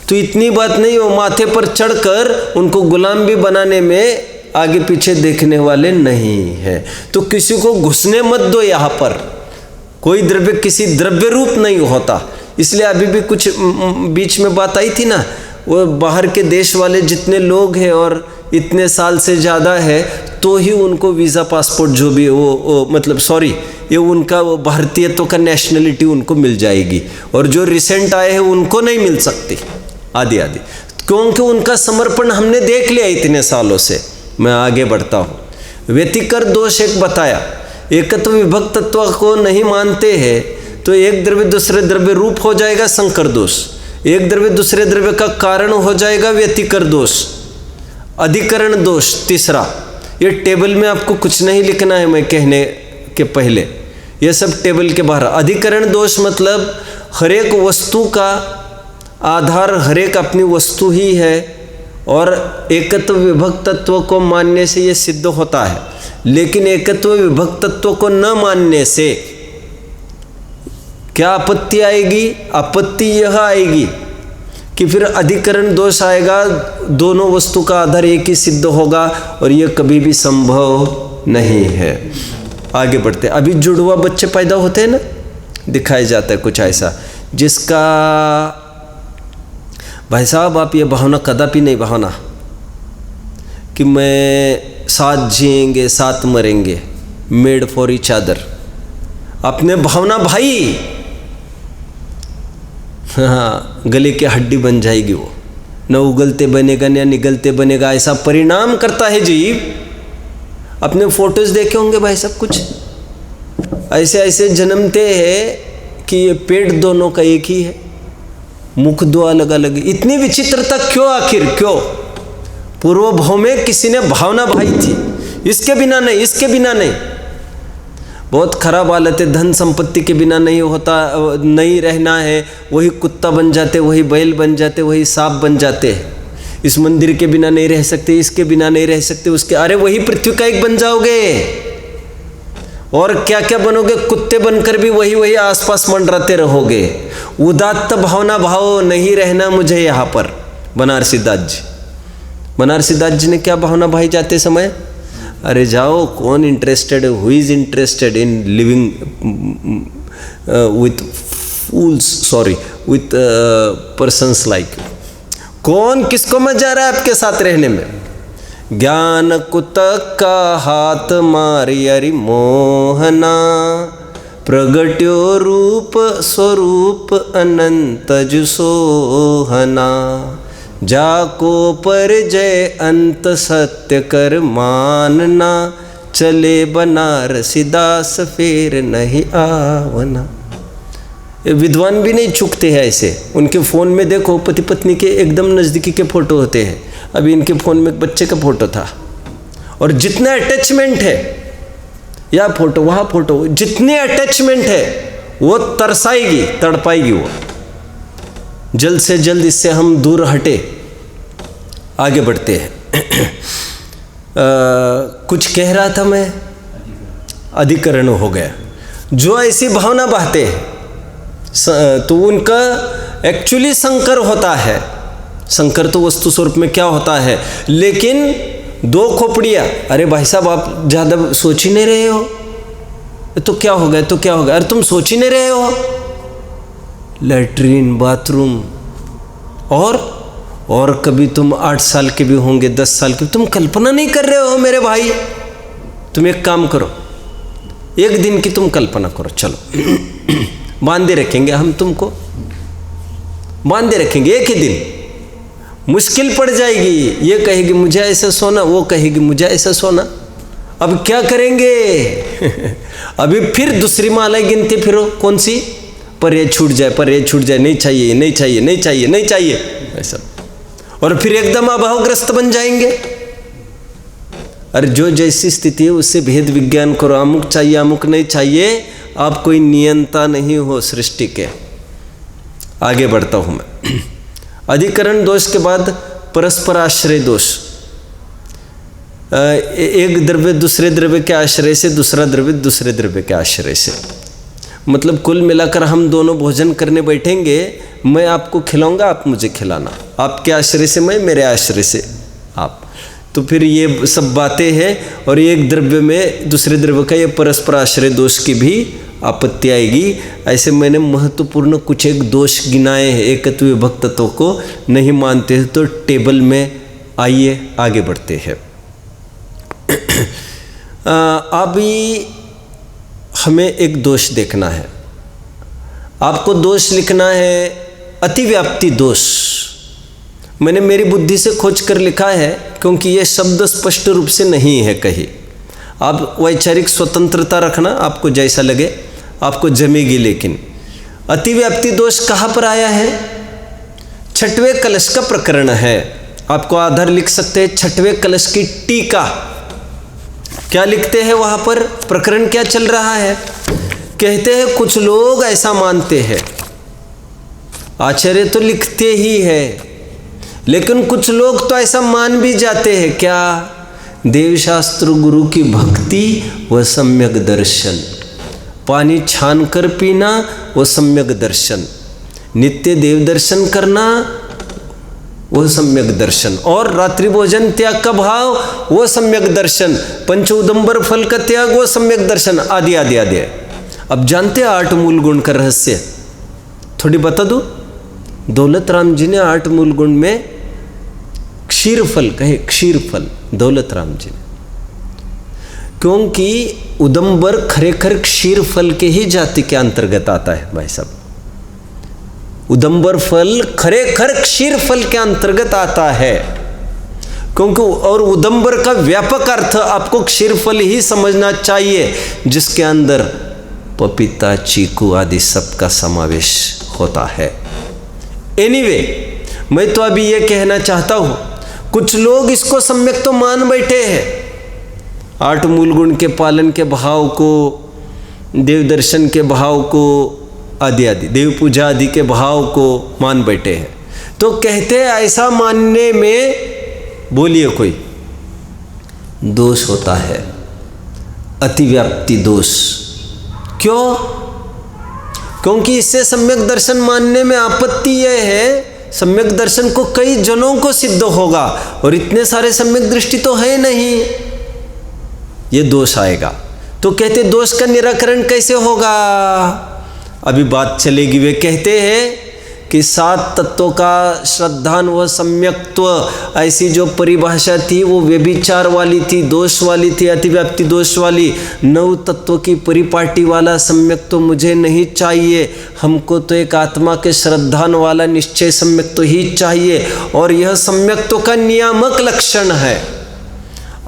तो इतनी बात नहीं, वो माथे पर चढ़कर उनको गुलाम भी बनाने में आगे पीछे देखने वाले नहीं है। तो किसी को घुसने मत दो यहाँ पर। कोई द्रव्य किसी द्रव्य रूप नहीं होता। इसलिए अभी भी कुछ बीच में बात आई थी ना, वो बाहर के देश वाले जितने लोग हैं और इतने साल से ज़्यादा है, तो ही उनको वीज़ा पासपोर्ट जो भी वो मतलब सॉरी, ये उनका वो भारतीयत्व का नेशनलिटी उनको मिल जाएगी, और जो रिसेंट आए हैं उनको नहीं मिल सकती आदि आदि, क्योंकि उनका समर्पण हमने देख लिया इतने सालों से। मैं आगे बढ़ता हूँ। व्यतिकर दोष एक बताया, एकत्व विभक्तत्व को नहीं मानते हैं तो एक द्रव्य दूसरे द्रव्य रूप हो जाएगा, संकर दोष। एक द्रव्य दूसरे द्रव्य का कारण हो जाएगा, व्यतिकर दोष। अधिकरण दोष तीसरा, ये टेबल में आपको कुछ नहीं लिखना है मैं कहने के पहले, ये सब टेबल के बाहर। अधिकरण दोष मतलब हर एक वस्तु का आधार हर एक अपनी वस्तु ही है, और एकत्व विभक्तत्व को मानने से ये सिद्ध होता है। लेकिन एकत्व विभक्तत्व को न मानने से क्या आपत्ति आएगी? आपत्ति यह आएगी कि फिर अधिकरण दोष आएगा, दोनों वस्तु का आधार एक ही सिद्ध होगा, और यह कभी भी संभव नहीं है। आगे बढ़ते। अभी जुड़वा बच्चे पैदा होते हैं ना, दिखाया जाता है कुछ ऐसा, जिसका भाई साहब आप ये भावना कदापि नहीं भावना कि मैं साथ जिएंगे साथ मरेंगे, मेड फॉर ईच अदर। अपने भावना भाई, हाँ, गले की हड्डी बन जाएगी वो, न उगलते बनेगा न निगलते बनेगा, ऐसा परिणाम करता है जीव। अपने फोटोज देखे होंगे भाई सब, कुछ ऐसे ऐसे जन्मते हैं कि ये पेट दोनों का एक ही है, मुख दो अलग अलग। इतनी विचित्रता क्यों? आखिर क्यों? पूर्व भाव में किसी ने भावना भाई थी, इसके बिना नहीं, इसके बिना नहीं। बहुत खराब हालत है, धन संपत्ति के बिना नहीं होता, नहीं रहना है, वही कुत्ता बन जाते, वही बैल बन जाते, वही सांप बन जाते हैं। इस मंदिर के बिना नहीं रह सकते, इसके बिना नहीं रह सकते, उसके, अरे वही पृथ्वी का एक बन जाओगे, और क्या क्या बनोगे? कुत्ते बनकर भी वही वही आसपास मंडराते रहोगे। उदात्त भावना भाव नहीं रहना मुझे यहाँ पर। बनारसी दास जी ने क्या भावना भाई जाते समय? अरे जाओ, कौन इंटरेस्टेड है, who is interested in living with fools, sorry, with persons like. कौन, किसको मजा आ रहा है आपके साथ रहने में? ज्ञान कुतक का हाथ मारी अरि मोहना, प्रगट्यो रूप स्वरूप अनंत जुसोहना, जाको पर जय अंत सत्य कर मानना, चले बनारसी दास फेर नहीं आवना। विद्वान भी नहीं चूकते हैं ऐसे। उनके फ़ोन में देखो, पति पत्नी के एकदम नज़दीकी के फ़ोटो होते हैं। अभी इनके फ़ोन में एक बच्चे का फ़ोटो था, और जितना अटैचमेंट है, या फ़ोटो वहाँ फ़ोटो, जितनी अटैचमेंट है वो तरसाएगी, तड़पाएगी वो। जल्द से जल्द इससे हम दूर हटे। आगे बढ़ते हैं। कुछ कह रहा था मैं, अधिकरण हो गया। जो ऐसी भावना बहते हैं तो उनका एक्चुअली संकर होता है। संकर तो वस्तु स्वरूप में क्या होता है, लेकिन दो खोपड़ियाँ, अरे भाई साहब आप ज़्यादा सोच ही नहीं रहे हो, तो क्या हो गया, तो क्या हो गया, अरे तुम सोच ही नहीं रहे हो। लैट्रीन, बाथरूम, और कभी तुम 8 साल के भी होंगे, 10 साल के, तुम कल्पना नहीं कर रहे हो मेरे भाई। तुम एक काम करो, एक दिन की तुम कल्पना करो, चलो बांधे रखेंगे हम तुमको, बांधे रखेंगे एक ही दिन। मुश्किल पड़ जाएगी, ये कहेगी मुझे ऐसा सोना, वो कहेगी मुझे ऐसा सोना। अब क्या करेंगे? अभी फिर दूसरी माला गिनते फिरो, कौन सी, पर ये छूट जाए, पर ये छूट जाए, नहीं चाहिए, नहीं चाहिए, नहीं चाहिए, नहीं चाहिए, ऐसा। और फिर एकदम अभावग्रस्त बन जाएंगे। अरे जो जैसी स्थिति है उससे भेद विज्ञान करो, अमुक चाहिए, अमुक नहीं चाहिए। आप कोई नियंता नहीं हो सृष्टि के। आगे बढ़ता हूँ मैं। अधिकरण दोष के बाद परस्पर आश्रय दोष। एक द्रव्य दूसरे द्रव्य के आश्रय से, दूसरा द्रव्य दूसरे द्रव्य के आश्रय से, मतलब कुल मिलाकर हम दोनों भोजन करने बैठेंगे, मैं आपको खिलाऊंगा, आप मुझे खिलाना, आपके आश्रय से मैं, मेरे आश्रय से आप। तो फिर ये सब बातें हैं, और एक द्रव्य में दूसरे द्रव्य का ये परस्पर आश्रय दोष की भी आपत्ति आएगी। ऐसे मैंने महत्वपूर्ण कुछ एक दोष गिनाए हैं। एकत्व विभक्तत्व को नहीं मानते हैं तो टेबल में आइए आगे बढ़ते हैं। अभी हमें एक दोष देखना है, आपको दोष लिखना है अतिव्याप्ति दोष। मैंने मेरी बुद्धि से खोज कर लिखा है, क्योंकि ये शब्द स्पष्ट रूप से नहीं है कहीं। आप वैचारिक स्वतंत्रता रखना, आपको जैसा लगे आपको जमेगी। लेकिन अतिव्याप्ति दोष कहाँ पर आया है? 6वें कलश का प्रकरण है। आपको आधार लिख सकते हैं 6वें कलश की टीका। क्या लिखते हैं वहाँ पर, प्रकरण क्या चल रहा है? कहते हैं कुछ लोग ऐसा मानते हैं, आचार्य तो लिखते ही है, लेकिन कुछ लोग तो ऐसा मान भी जाते हैं। क्या? देवशास्त्र गुरु की भक्ति व सम्यक दर्शन, पानी छान कर पीना वो सम्यक दर्शन, नित्य देव दर्शन करना वो सम्यक दर्शन, और रात्रि भोजन त्याग का भाव वो सम्यक दर्शन, पंच उदंबर फल का त्याग वो सम्यक दर्शन, आदि आदि आदि। अब जानते हैं 8 मूल गुण का रहस्य? थोड़ी बता दूं। दौलत राम जी ने 8 मूल गुण में क्षीर फल कहे, क्षीर फल दौलत राम जी ने, क्योंकि उदंबर खरेखर क्षीर फल के ही जाति के अंतर्गत आता है भाई साहब। उदंबर फल खरेखर क्षीर फल के अंतर्गत आता है, क्योंकि और उदंबर का व्यापक अर्थ आपको क्षीर फल ही समझना चाहिए, जिसके अंदर पपीता, चीकू आदि सब का समावेश होता है। एनीवे, मैं तो अभी ये कहना चाहता हूँ, कुछ लोग इसको सम्यक तो मान बैठे हैं, 8 मूल गुण के पालन के भाव को, देव दर्शन के भाव को, आदि आदि, देव पूजा आदि के भाव को मान बैठे हैं। तो कहते हैं ऐसा मानने में, बोलिए कोई दोष होता है, अतिव्याप्ति दोष। क्यों? क्योंकि इससे सम्यक दर्शन मानने में आपत्ति यह है, सम्यक दर्शन को कई जनों को सिद्ध होगा, और इतने सारे सम्यक दृष्टि तो है नहीं, ये दोष आएगा। तो कहते दोष का निराकरण कैसे होगा? अभी बात चलेगी। वे कहते हैं कि 7 तत्वों का श्रद्धान व सम्यक्त्व, ऐसी जो परिभाषा थी वो व्यभिचार वाली थी, दोष वाली थी, अतिव्याप्ति दोष वाली। 9 तत्वों की परिपाटी वाला सम्यक्त्व मुझे नहीं चाहिए, हमको तो एक आत्मा के श्रद्धान वाला निश्चय सम्यक्त्व ही चाहिए, और यह सम्यक्त्व का नियामक लक्षण है।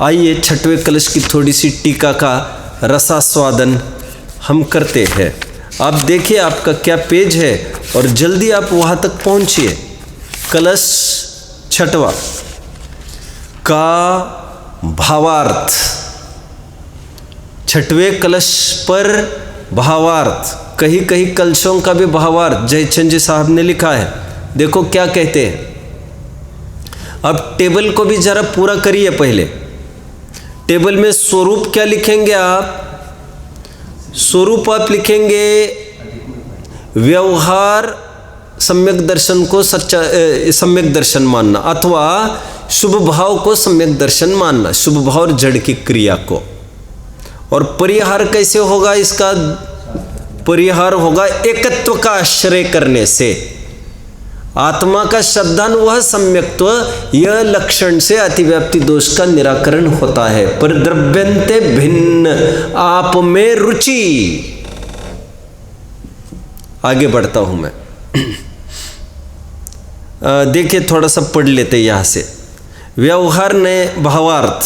आइए 6वें कलश की थोड़ी सी टीका का रसास्वादन हम करते हैं। आप देखिए आपका क्या पेज है, और जल्दी आप वहाँ तक पहुँचिए। कलश 6वां का भावार्थ, 6वें कलश पर भावार्थ, कहीं कहीं कलशों का भी भावार्थ जयचंद जी साहब ने लिखा है। देखो क्या कहते हैं। अब टेबल को भी जरा पूरा करिए, पहले टेबल में स्वरूप क्या लिखेंगे आप? स्वरूप आप लिखेंगे व्यवहार सम्यक दर्शन को सच्चा सम्यक दर्शन मानना, अथवा शुभ भाव को सम्यक दर्शन मानना, शुभ भाव और जड़ की क्रिया को। और परिहार कैसे होगा इसका? परिहार होगा एकत्व का आश्रय करने से। आत्मा का शब्दान वह सम्यक्त्व, यह लक्षण से अतिव्याप्ति दोष का निराकरण होता है। पर द्रव्यंते भिन्न, आप में रुचि। आगे बढ़ता हूं मैं। देखिए थोड़ा सा पढ़ लेते यहां से। व्यवहार ने भावार्थ,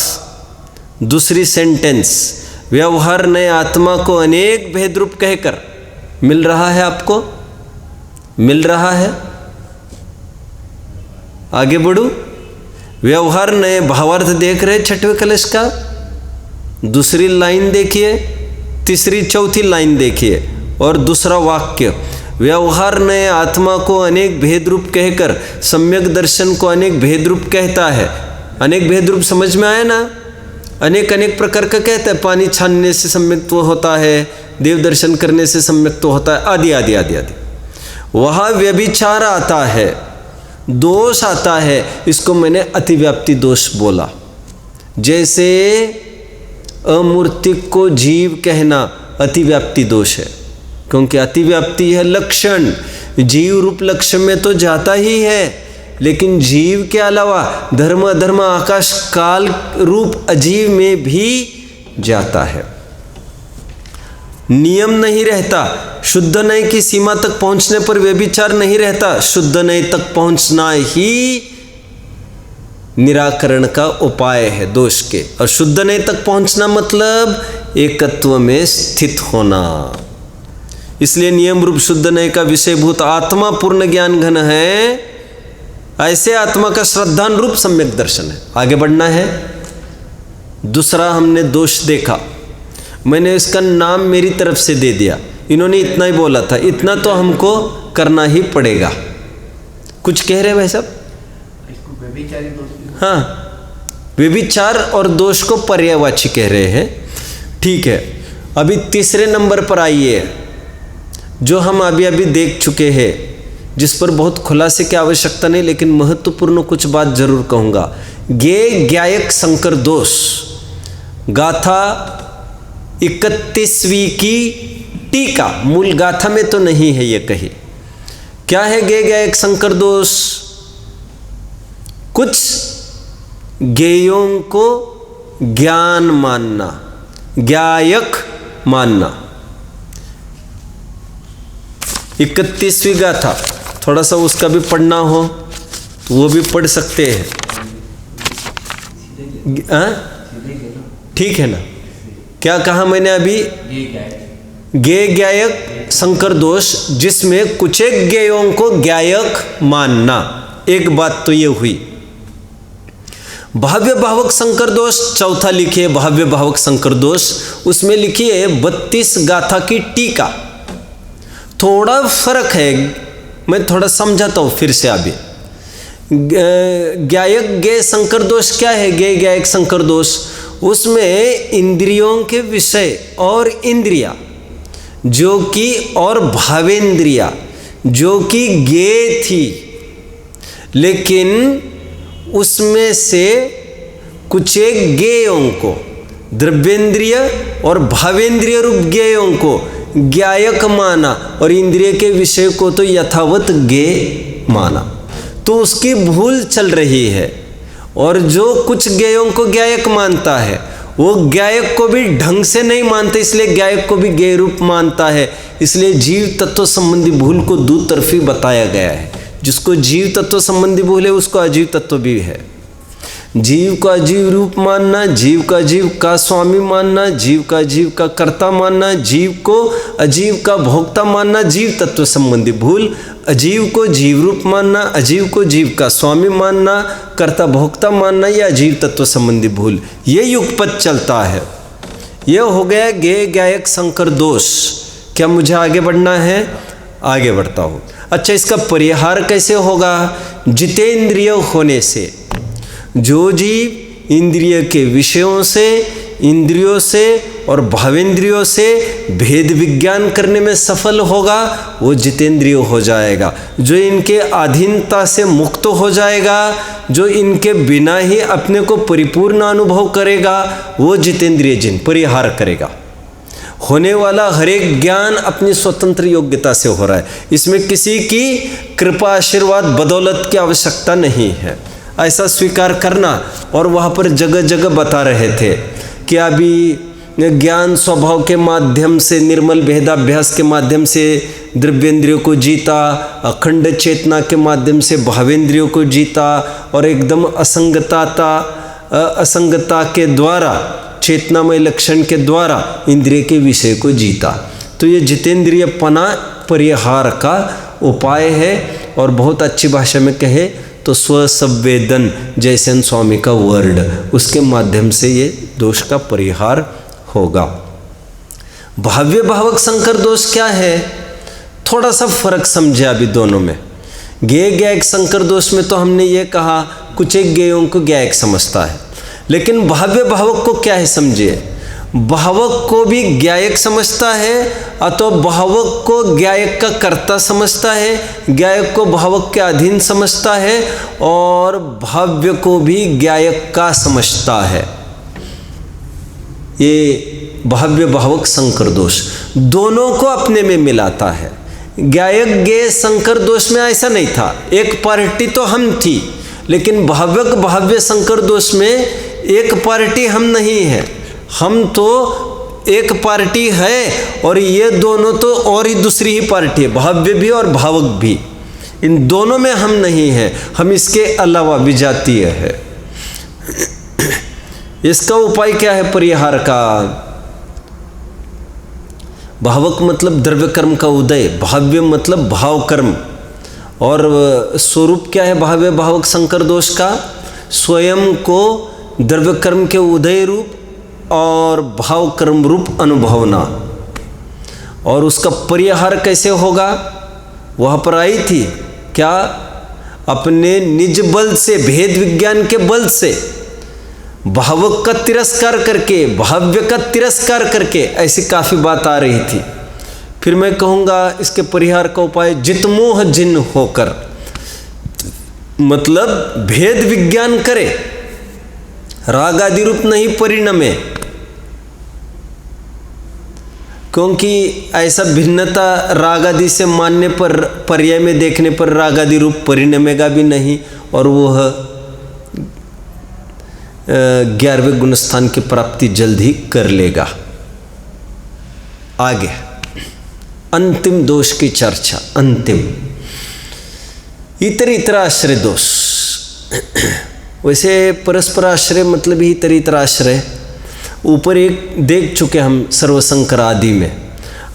दूसरी सेंटेंस, व्यवहार ने आत्मा को अनेक भेद रूप कहकर, मिल रहा है आपको? मिल रहा है? आगे बढ़ू। व्यवहार ने भावार्थ देख रहे छठवें कलश का, दूसरी लाइन देखिए, तीसरी चौथी लाइन देखिए और दूसरा वाक्य। व्यवहार ने आत्मा को अनेक भेद रूप कहकर सम्यक दर्शन को अनेक भेद रूप कहता है। अनेक भेद रूप समझ में आया ना? अनेक अनेक प्रकार का कहता है। पानी छानने से सम्यक्त्व होता है, देव दर्शन करने से सम्यक्त्व होता है, आदि आदि आदि आदि। वहाँ व्यभिचार आता है, दोष आता है, इसको मैंने अतिव्याप्ति दोष बोला। जैसे अमूर्तिक को जीव कहना अतिव्याप्ति दोष है, क्योंकि अतिव्याप्ति है लक्षण, जीव रूप लक्षण में तो जाता ही है, लेकिन जीव के अलावा धर्म अधर्म आकाश काल रूप अजीव में भी जाता है। नियम नहीं रहता, शुद्ध नय की सीमा तक पहुंचने पर व्यभिचार नहीं रहता। शुद्ध नय तक पहुंचना ही निराकरण का उपाय है दोष के। और शुद्ध नय तक पहुंचना मतलब एकत्व में स्थित होना। इसलिए नियम रूप शुद्ध नय का विषयभूत आत्मा पूर्ण ज्ञान घन है, ऐसे आत्मा का श्रद्धान रूप सम्यक दर्शन है। आगे बढ़ना है। दूसरा हमने दोष देखा, मैंने इसका नाम मेरी तरफ से दे दिया, इन्होंने इतना ही बोला था, इतना तो हमको करना ही पड़ेगा। कुछ कह रहे भाई साहब? हाँ, व्यभिचार और दोष को पर्यायवाची कह रहे हैं। ठीक है, अभी तीसरे नंबर पर आइए, जो हम अभी अभी देख चुके हैं, जिस पर बहुत खुलासे की आवश्यकता नहीं, लेकिन महत्वपूर्ण कुछ बात जरूर कहूँगा। गे ज्ञायक संकर दोष, गाथा 31वीं की टीका, मूल गाथा में तो नहीं है ये कही। क्या है गे ज्ञायक संकर दोष? कुछ ज्ञेयों को ज्ञान मानना, ज्ञायक मानना। 31वीं गाथा, थोड़ा सा उसका भी पढ़ना हो तो वो भी पढ़ सकते हैं। ठीक है ना? क्या कहा मैंने अभी? गे ज्ञायक संकर दोष, जिसमें कुछ एक ज्ञेयों को ज्ञायक मानना। एक बात तो ये हुई। भाव्य भावक संकर दोष चौथा लिखिए, भाव्य भावक संकर दोष, उसमें लिखिए 32 गाथा की टीका। थोड़ा फर्क है, मैं थोड़ा समझाता हूँ फिर से। अभी ज्ञायक गे संकर दोष क्या है? गे ज्ञायक संकर दोष, उसमें इंद्रियों के विषय और इंद्रिया जो कि, और भावेंद्रिया जो कि गे थी, लेकिन उसमें से कुछ एक ज्ञेयों को, द्रव्येंद्रिय और भावेंद्रिय रूप ज्ञेयों को ज्ञायक माना और इंद्रिय के विषय को तो यथावत ज्ञेय माना, तो उसकी भूल चल रही है। और जो कुछ ज्ञेयों को ज्ञायक मानता है वो ज्ञायक को भी ढंग से नहीं मानते, इसलिए ज्ञायक को भी ज्ञेय रूप मानता है। इसलिए जीव तत्व संबंधी भूल को दुतरफी बताया गया है। जिसको जीव तत्व संबंधी भूल है उसको अजीव तत्व भी है। जीव का अजीव रूप मानना, जीव का जीव का स्वामी मानना, जीव का जीव का कर्ता मानना, जीव को अजीव का भोक्ता मानना, जीव तत्व संबंधी भूल। अजीव को जीव रूप मानना, अजीव को जीव का स्वामी मानना, कर्ता भोक्ता मानना, या अजीव तत्व संबंधी भूल, ये युगपत चलता है। यह हो गया गे ज्ञायक संकर दोष। क्या मुझे आगे बढ़ना है? आगे बढ़ता हूँ। अच्छा, इसका परिहार कैसे होगा? जितेंद्रिय होने से। जो जीव इंद्रिय के विषयों से, इंद्रियों से और भावेंद्रियों से भेद विज्ञान करने में सफल होगा वो जितेंद्रिय हो जाएगा। जो इनके अधीनता से मुक्त हो जाएगा, जो इनके बिना ही अपने को परिपूर्ण अनुभव करेगा वो जितेंद्रिय जिन परिहार करेगा। होने वाला हर एक ज्ञान अपनी स्वतंत्र योग्यता से हो रहा है, इसमें किसी की कृपा आशीर्वाद बदौलत की आवश्यकता नहीं है, ऐसा स्वीकार करना। और वहाँ पर जगह जगह बता रहे थे कि अभी ज्ञान स्वभाव के माध्यम से, निर्मल भेदाभ्यास के माध्यम से द्रव्येंद्रियों को जीता, अखंड चेतना के माध्यम से भावेंद्रियों को जीता, और एकदम असंगता के द्वारा, चेतनामय लक्षण के द्वारा इंद्रिय के विषय को जीता। तो ये जितेंद्रियपना परिहार का उपाय है। और बहुत अच्छी भाषा में कहे तो स्वसंवेदन जयसेन स्वामी का वर्ड, उसके माध्यम से ये दोष का परिहार होगा। भाव्य भावक संकर दोष क्या है, थोड़ा सा फर्क समझे अभी दोनों में। ज्ञेय ज्ञायक संकर दोष में तो हमने ये कहा कुछ एक ज्ञेयों को ज्ञायक समझता है, लेकिन भाव्य भावक को क्या है समझिए। भावक को भी ज्ञायक समझता है, अथवा भावक को ज्ञायक का कर्ता समझता है, ज्ञायक को भावक के अधीन समझता है, और भाव्य को भी ज्ञायक का समझता है। ये भाव्य भावक संकर दोष दोनों को अपने में मिलाता है। ज्ञायक ज्ञेय संकर दोष में ऐसा नहीं था, एक पार्टी तो हम थी, लेकिन भाव्यक भाव्य संकर दोष में एक पार्टी हम नहीं है, हम तो एक पार्टी है, और ये दोनों तो और ही दूसरी ही पार्टी है, भाव्य भी और भावक भी। इन दोनों में हम नहीं हैं, हम इसके अलावा विजातीय है। इसका उपाय क्या है परिहार का? भावक मतलब द्रव्य कर्म का उदय, भाव्य मतलब भाव कर्म। और स्वरूप क्या है भाव्य भावक संकर दोष का? स्वयं को द्रव्य कर्म के उदय रूप और भाव कर्म रूप अनुभवना। और उसका परिहार कैसे होगा? वहाँ पर आई थी क्या? अपने निज बल से, भेद विज्ञान के बल से भावक का तिरस्कार करके, भाव्य का तिरस्कार करके, ऐसी काफ़ी बात आ रही थी। फिर मैं कहूँगा इसके परिहार का उपाय जितमोह जिन होकर, मतलब भेद विज्ञान करे, राग आदि रूप नहीं परिणमे। क्योंकि ऐसा भिन्नता राग आदि से मानने पर, पर्याय में देखने पर राग आदि रूप परिणमेगा भी नहीं, और वह 11वें गुणस्थान की प्राप्ति जल्द ही कर लेगा। आगे अंतिम दोष की चर्चा। अंतिम इतराश्रय दोष। वैसे परस्पर आश्रय मतलब ही इतराश्रय, ऊपर एक देख चुके हम सर्वसंकर आदि में।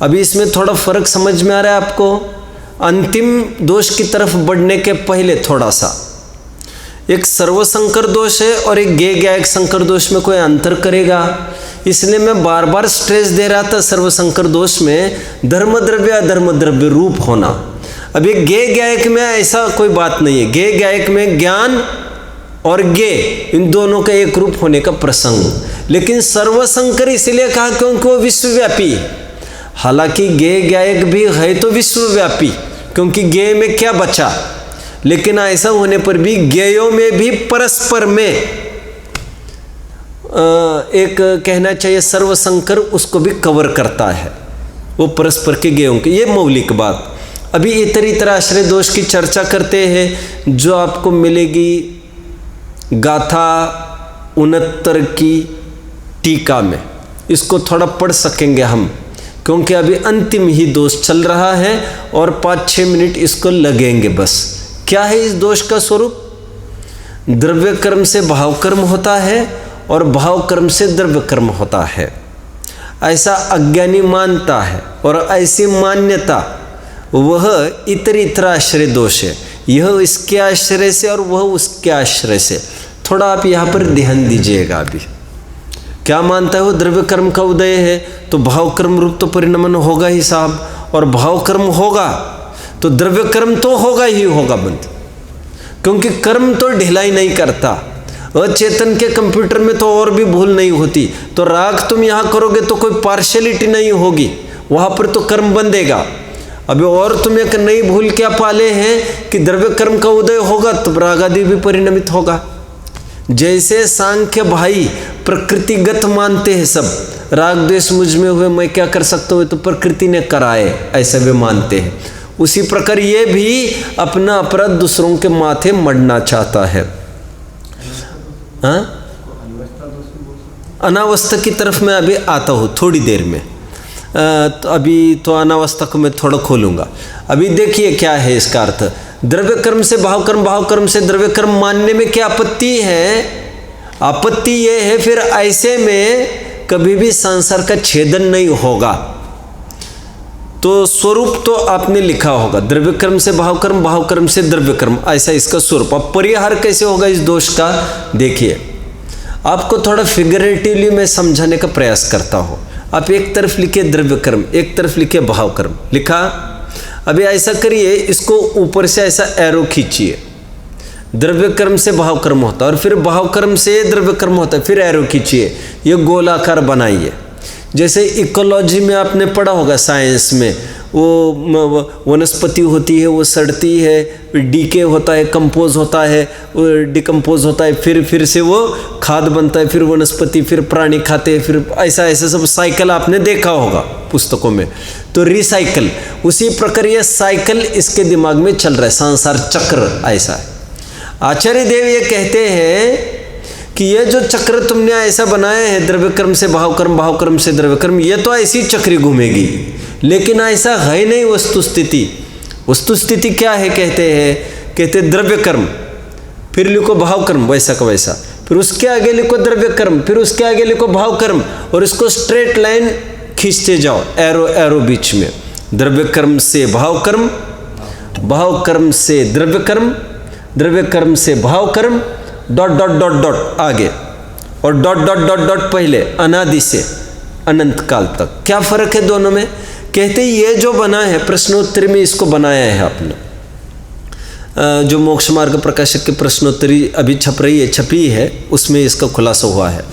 अभी इसमें थोड़ा फर्क समझ में आ रहा है आपको? अंतिम दोष की तरफ बढ़ने के पहले थोड़ा सा, एक सर्वसंकर दोष है और एक ज्ञेय ज्ञायक संकर दोष में कोई अंतर करेगा? इसलिए मैं बार बार स्ट्रेस दे रहा था सर्वसंकर दोष में धर्म द्रव्य अधर्म द्रव्य रूप होना। अब एक ज्ञेय ज्ञायक में ऐसा कोई बात नहीं है। ज्ञेय ज्ञायक में ज्ञान और ज्ञेय इन दोनों का एक रूप होने का प्रसंग। लेकिन सर्वसंकर इसलिए कहा क्योंकि वो विश्वव्यापी है। हालांकि ज्ञेय ज्ञायक भी है तो विश्वव्यापी, क्योंकि ज्ञेय में क्या बचा, लेकिन ऐसा होने पर भी ज्ञेयों में भी परस्पर में एक कहना चाहिए सर्वसंकर उसको भी कवर करता है, वो परस्पर के ज्ञेयों के। ये मौलिक बात। अभी इतराश्रय दोष की चर्चा करते हैं, जो आपको मिलेगी गाथा 69 की टीका में। इसको थोड़ा पढ़ सकेंगे हम, क्योंकि अभी अंतिम ही दोष चल रहा है और 5-6 मिनट इसको लगेंगे बस। क्या है इस दोष का स्वरूप? द्रव्य कर्म से भाव कर्म होता है और भाव कर्म से द्रव्य कर्म होता है, ऐसा अज्ञानी मानता है। और ऐसी मान्यता वह इतराश्रय दोष है। यह इसके आश्रय से और वह उसके आश्रय से। थोड़ा आप यहाँ पर ध्यान दीजिएगा। अभी क्या मानता है वो? द्रव्य कर्म का उदय है तो भाव कर्म रूप तो परिणमन होगा ही साहब, और भाव कर्म होगा तो द्रव्य कर्म तो होगा ही होगा बंद, क्योंकि कर्म तो ढिलाई नहीं करता। अचेतन के कंप्यूटर में तो और भी भूल नहीं होती। तो राग तुम यहाँ करोगे तो कोई पार्शियलिटी नहीं होगी, वहाँ पर तो कर्म बंधेगा। अभी और तुम एक नई भूल क्या पाले हैं कि द्रव्य कर्म का उदय होगा तो राग आदि भी परिणमित होगा। जैसे सांख्य भाई प्रकृतिगत मानते हैं सब, राग द्वेष मुझ में हुए, मैं क्या कर सकता हूँ, तो प्रकृति ने कराए, ऐसा भी मानते हैं। उसी प्रकार ये भी अपना अपराध दूसरों के माथे मढ़ना चाहता है। हाँ, अनावस्था की तरफ मैं अभी आता हूँ थोड़ी देर में। तो अभी तो अनावस्था को मैं थोड़ा खोलूँगा। अभी देखिए क्या है इसका अर्थ। द्रव्य कर्म से भाव कर्म, भाव कर्म से द्रव्य कर्म मानने में क्या आपत्ति है? आपत्ति ये है फिर ऐसे में कभी भी संसार का छेदन नहीं होगा। तो स्वरूप तो आपने लिखा होगा, द्रव्य कर्म से भाव कर्म, भाव कर्म से द्रव्य कर्म, ऐसा इसका स्वरूप। अब परिहार कैसे होगा इस दोष का? देखिए, आपको थोड़ा फिगरेटिवली मैं समझाने का प्रयास करता हूँ। आप एक तरफ लिखिए द्रव्य कर्म, एक तरफ लिखिए भाव कर्म। लिखा? अभी ऐसा करिए, इसको ऊपर से ऐसा एरो खींचिए। द्रव्य कर्म से भाव कर्म होता है और फिर भाव कर्म से द्रव्य कर्म होता है, फिर एरो खींचिए, ये गोलाकार बनाइए। जैसे इकोलॉजी में आपने पढ़ा होगा साइंस में, वो वनस्पति होती है, वो सड़ती है, डीके होता है, कंपोज होता है, डिकम्पोज होता है, फिर से वो खाद बनता है, फिर वनस्पति, फिर प्राणी खाते हैं, फिर ऐसा ऐसा सब साइकिल आपने देखा होगा पुस्तकों में। तो रिसाइकल, उसी प्रकार ये साइकिल इसके दिमाग में चल रहा है, संसार चक्र ऐसा है। आचार्य देव ये कहते हैं कि ये जो चक्र तुमने ऐसा बनाया है, द्रव्य कर्म से भाव कर्म, भाव कर्म से द्रव्य कर्म, ये तो ऐसी चक्री घूमेगी, लेकिन ऐसा है नहीं वस्तु स्थिति। वस्तु स्थिति क्या है? कहते द्रव्य कर्म, फिर लिखो भाव कर्म वैसा का वैसा, फिर उसके आगे लिखो द्रव्य कर्म, फिर उसके आगे लिखो भाव कर्म, और इसको स्ट्रेट लाइन खींचते जाओ, एरो एरो बीच में। द्रव्य कर्म से भाव कर्म, भाव कर्म से द्रव्य कर्म, द्रव्य कर्म से भाव कर्म, डॉट डॉट डॉट डॉट आगे, और डॉट डॉट डॉट डॉट पहले, अनादि से अनंत काल तक। क्या फर्क है दोनों में? कहते ये जो बना है, प्रश्नोत्तरी में इसको बनाया है आपने, जो मोक्ष मार्ग प्रकाशक की प्रश्नोत्तरी अभी छपी है, उसमें इसका खुलासा हुआ है।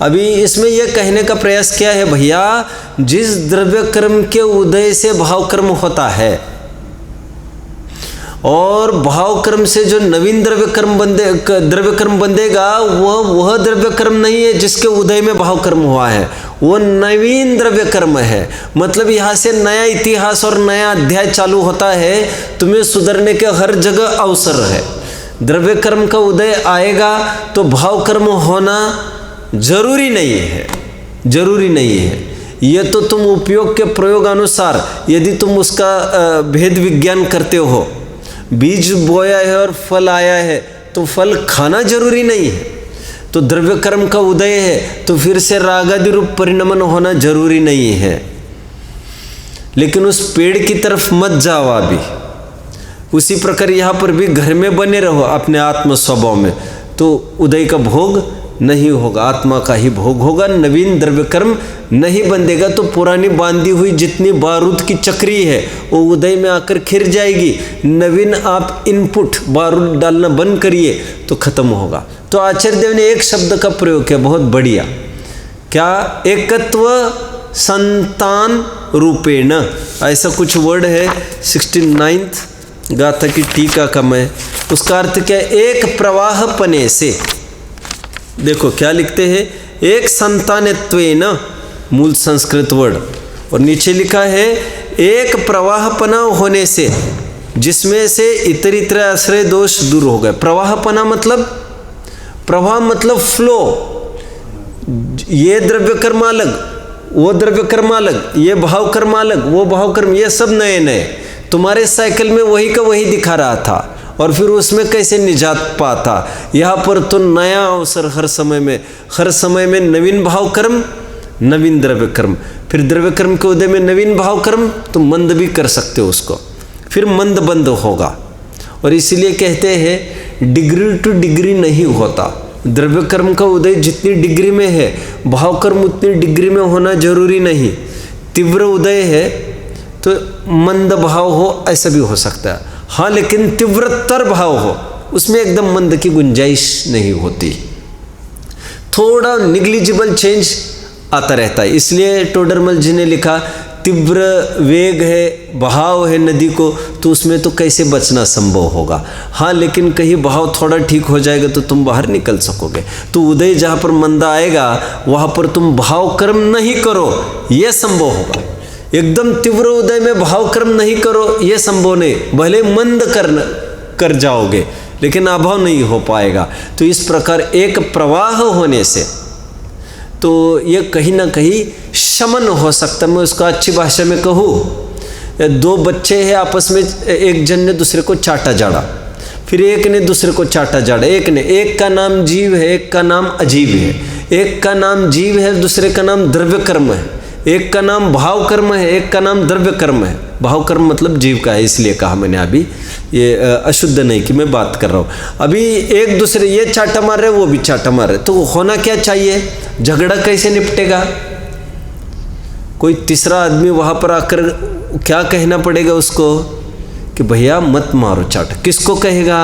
अभी इसमें यह कहने का प्रयास किया है, भैया जिस द्रव्य कर्म के उदय से भाव कर्म होता है और भाव कर्म से जो नवीन द्रव्य कर्म बंधेगा, वह द्रव्य कर्म नहीं है जिसके उदय में भाव कर्म हुआ है, वो नवीन द्रव्य कर्म है। मतलब यहाँ से नया इतिहास और नया अध्याय चालू होता है, तुम्हें सुधरने के हर जगह अवसर है। द्रव्य कर्म का उदय आएगा तो भाव कर्म होना जरूरी नहीं है, जरूरी नहीं है। ये तो तुम उपयोग के प्रयोग अनुसार, यदि तुम उसका भेद विज्ञान करते हो, बीज बोया है और फल आया है, तो फल खाना जरूरी नहीं है। तो द्रव्य कर्म का उदय है तो फिर से रागादि रूप परिणमन होना जरूरी नहीं है। लेकिन उस पेड़ की तरफ मत जाओ अभी। उसी प्रकार यहाँ पर भी घर में बने रहो अपने आत्म स्वभाव में, तो उदय का भोग नहीं होगा, आत्मा का ही भोग होगा। नवीन द्रव्य कर्म नहीं बंधेगा तो पुरानी बांधी हुई जितनी बारूद की चक्री है वो उदय में आकर खिर जाएगी। नवीन आप इनपुट बारूद डालना बंद करिए तो खत्म होगा। तो आचार्य देव ने एक शब्द का प्रयोग किया, बहुत बढ़िया। क्या? एकत्व संतान रूपेण, ऐसा कुछ वर्ड है 69 गाथा की टीका का। मैं उसका अर्थ क्या? एक प्रवाहपने से। देखो क्या लिखते हैं, एक संतानत्वेन, मूल संस्कृत वर्ड, और नीचे लिखा है एक प्रवाहपना होने से, जिसमें से इतर इतर आश्रय दोष दूर हो गए। प्रवाहपना मतलब, प्रवाह मतलब फ्लो। ये द्रव्य कर्म अलग, वो द्रव्य कर्म अलग, ये भाव कर्म अलग, वो भाव कर्म, ये सब नए नए तुम्हारे साइकिल में वही का वही दिखा रहा था, और फिर उसमें कैसे निजात पाता। यहाँ पर तो नया अवसर हर समय में नवीन भाव कर्म, नवीन द्रव्य कर्म, फिर द्रव्य कर्म के उदय में नवीन भाव कर्म, तो मंद भी कर सकते हो उसको, फिर मंद बंद होगा। और इसीलिए कहते हैं डिग्री टू डिग्री नहीं होता। द्रव्य कर्म का उदय जितनी डिग्री में है, भाव कर्म उतनी डिग्री में होना जरूरी नहीं। तीव्र उदय है तो मंद भाव हो, ऐसा भी हो सकता है। हाँ, लेकिन तीव्रतर भाव हो, उसमें एकदम मंद की गुंजाइश नहीं होती। थोड़ा निग्लिजिबल चेंज आता रहता है। इसलिए टोडरमल जी ने लिखा, तीव्र वेग है, बहाव है नदी को, तो उसमें तो कैसे बचना संभव होगा। हाँ, लेकिन कहीं बहाव थोड़ा ठीक हो जाएगा तो तुम बाहर निकल सकोगे। तो उदय जहाँ पर मंदा आएगा वहाँ पर तुम भाव कर्म नहीं करो, यह संभव होगा। एकदम तीव्र उदय में भाव कर्म नहीं करो, यह संभव नहीं। भले मंद कर जाओगे लेकिन अभाव नहीं हो पाएगा। तो इस प्रकार एक प्रवाह होने से तो ये कहीं ना कहीं शमन हो सकता है। मैं उसको अच्छी भाषा में कहूँ, दो बच्चे हैं आपस में, एक जन ने दूसरे को चाटा जाड़ा, फिर एक ने दूसरे को चाटा जाड़ा। एक का नाम जीव है, एक का नाम अजीव है। एक का नाम जीव है, दूसरे का नाम द्रव्य कर्म है। एक का नाम भाव कर्म है, एक का नाम द्रव्य कर्म है। भाव कर्म मतलब जीव का है, इसलिए कहा मैंने अभी, ये अशुद्ध नहीं कि मैं बात कर रहा हूँ। अभी एक दूसरे, ये चाटा मार रहे, वो भी चाटा मार रहे, तो होना क्या चाहिए? झगड़ा कैसे निपटेगा? कोई तीसरा आदमी वहाँ पर आकर क्या कहना पड़ेगा उसको कि भैया मत मारो चाटा। किसको कहेगा?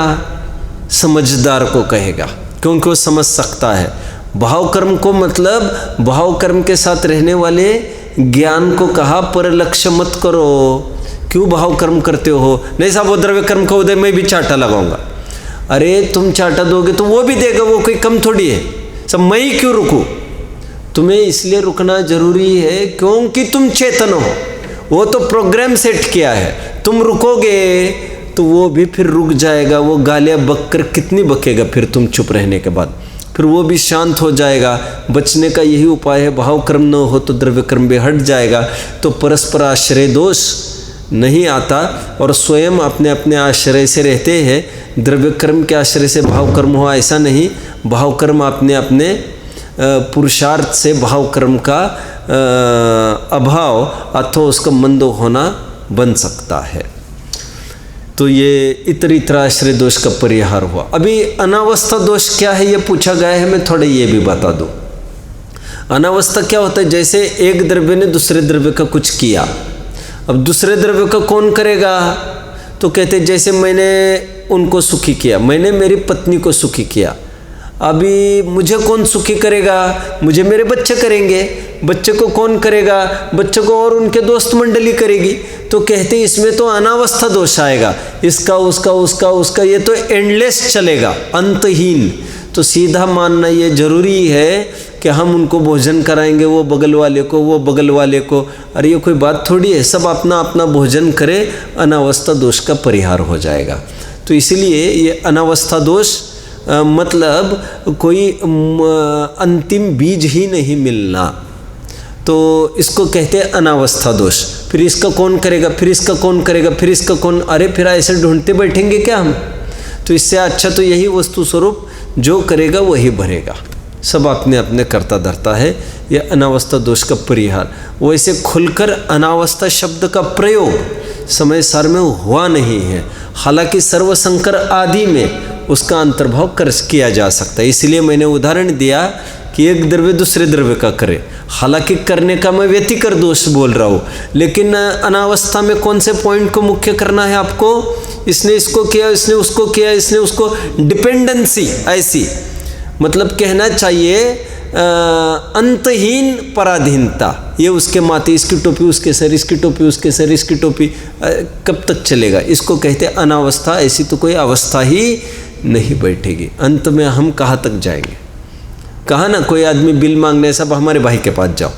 समझदार को कहेगा, क्योंकि वो समझ सकता है। भाव कर्म को मतलब भाव कर्म के साथ रहने वाले ज्ञान को कहा पर लक्ष्य मत करो। क्यों भाव कर्म करते हो? नहीं साहब, वो द्रव्य कर्म को उदय मैं भी चाटा लगाऊंगा। अरे तुम चाटा दोगे तो वो भी देगा, वो कोई कम थोड़ी है। सब मैं ही क्यों रुकूं? तुम्हें इसलिए रुकना जरूरी है क्योंकि तुम चेतन हो। वो तो प्रोग्राम सेट किया है, तुम रुकोगे तो वो भी फिर रुक जाएगा। वो गालियाँ बककर कितनी बकेगा फिर तुम चुप रहने के बाद, फिर वो भी शांत हो जाएगा। बचने का यही उपाय है, भाव कर्म न हो तो द्रव्य कर्म भी हट जाएगा। तो परस्पर आश्रय दोष नहीं आता और स्वयं अपने अपने आश्रय से रहते हैं। द्रव्य कर्म के आश्रय से भाव कर्म हो ऐसा नहीं। भाव कर्म अपने अपने पुरुषार्थ से भाव कर्म का अभाव अथवा उसका मंद होना बन सकता है। तो ये इतराश्रय दोष का परिहार हुआ। अभी अनावस्था दोष क्या है ये पूछा गया है, मैं थोड़ा ये भी बता दूं। अनावस्था क्या होता है? जैसे एक द्रव्य ने दूसरे द्रव्य का कुछ किया, अब दूसरे द्रव्य का कौन करेगा? तो कहते जैसे मैंने उनको सुखी किया, मैंने मेरी पत्नी को सुखी किया, अभी मुझे कौन सुखी करेगा? मुझे मेरे बच्चे करेंगे। बच्चे को कौन करेगा? बच्चे को और उनके दोस्त मंडली करेगी। तो कहते इसमें तो अनावस्था दोष आएगा, इसका उसका उसका उसका, ये तो एंडलेस चलेगा, अंतहीन। तो सीधा मानना ये जरूरी है कि हम उनको भोजन कराएंगे, वो बगल वाले को, वो बगल वाले को। अरे ये कोई बात थोड़ी है, सब अपना अपना भोजन करे, अनावस्था दोष का परिहार हो जाएगा। तो इसीलिए ये अनावस्था दोष मतलब कोई अंतिम बीज ही नहीं मिलना, तो इसको कहते हैं अनावस्था दोष। फिर इसका कौन करेगा, फिर इसका कौन करेगा, फिर इसका कौन, अरे फिर ऐसे ढूंढते बैठेंगे क्या हम? तो इससे अच्छा तो यही वस्तु स्वरूप जो करेगा वही भरेगा। सब अपने अपने करता धरता है। यह अनावस्था दोष का परिहार। वैसे खुलकर अनावस्था शब्द का प्रयोग समय सार में हुआ नहीं है, हालांकि सर्वसंकर आदि में उसका अंतर्भाव कर किया जा सकता है। इसलिए मैंने उदाहरण दिया कि एक द्रव्य दूसरे द्रव्य का करे, हालांकि करने का मैं व्यतिकर दोष बोल रहा हूँ, लेकिन अनावस्था में कौन से पॉइंट को मुख्य करना है आपको? इसने इसको किया, इसने उसको किया, इसने उसको, डिपेंडेंसी ऐसी, मतलब कहना चाहिए अंतहीन पराधीनता। ये उसके माथे, इसकी टोपी उसके सर, इसकी टोपी उसके सर, इसकी टोपी, कब तक चलेगा? इसको कहते हैं अनावस्था। ऐसी तो कोई अवस्था ही नहीं बैठेगी। अंत में हम कहाँ तक जाएंगे? कहा ना, कोई आदमी बिल मांगने, सब हमारे भाई के पास जाओ,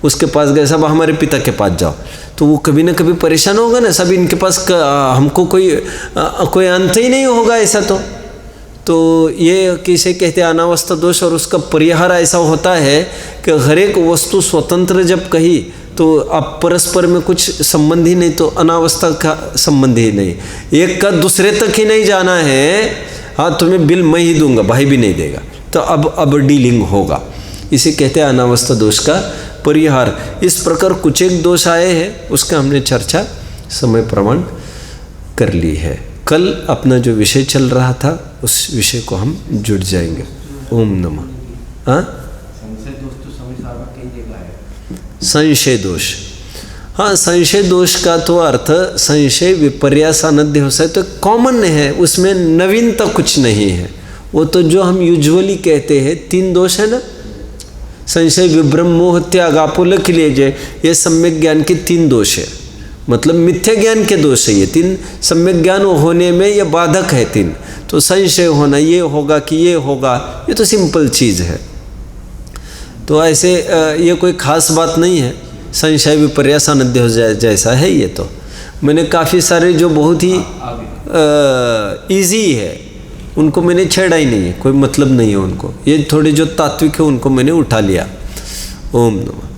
उसके पास गए, सब हमारे पिता के पास जाओ, तो वो कभी ना कभी परेशान होगा ना, सब इनके पास, हमको कोई अंत ही नहीं होगा ऐसा। तो ये किसे कहते हैं अनावस्था दोष। और उसका परिहार ऐसा होता है कि हर एक वस्तु स्वतंत्र जब कही तो अब परस्पर में कुछ संबंध ही नहीं, तो अनावस्था का संबंध ही नहीं, एक का दूसरे तक ही नहीं जाना है। हाँ, तुम्हें बिल मैं ही दूंगा, भाई भी नहीं देगा, तो अब डीलिंग होगा। इसे कहते हैं अनावस्था दोष का परिहार। इस प्रकार कुछ एक दोष आए हैं, उसका हमने चर्चा समय प्रमाण कर ली है। कल अपना जो विषय चल रहा था उस विषय को हम जुड़ जाएंगे। ओम नमः। हाँ, संशय दोष। हाँ, संशय दोष का तो अर्थ संशय विपर्यास अनध्य हो सकता है, तो कॉमन है, उसमें नवीनता कुछ नहीं है। वो तो जो हम यूजुअली कहते हैं 3 दोष है ना, संशय विभ्रम मोह त्याग आपुलक के लिए जो ये सम्यक ज्ञान के 3 दोष है, मतलब मिथ्या ज्ञान के दोष है ये 3। सम्यक ज्ञान होने में ये बाधक है 3। तो संशय होना, ये होगा कि ये होगा, ये तो सिंपल चीज़ है। तो ऐसे ये कोई खास बात नहीं है। संशय विपर्यास अनद्य हो जाए जैसा है ये। तो मैंने काफ़ी सारे जो बहुत ही इजी है उनको मैंने छेड़ा ही नहीं है, कोई मतलब नहीं है उनको। ये थोड़े जो तात्विक है उनको मैंने उठा लिया। ओम नमः।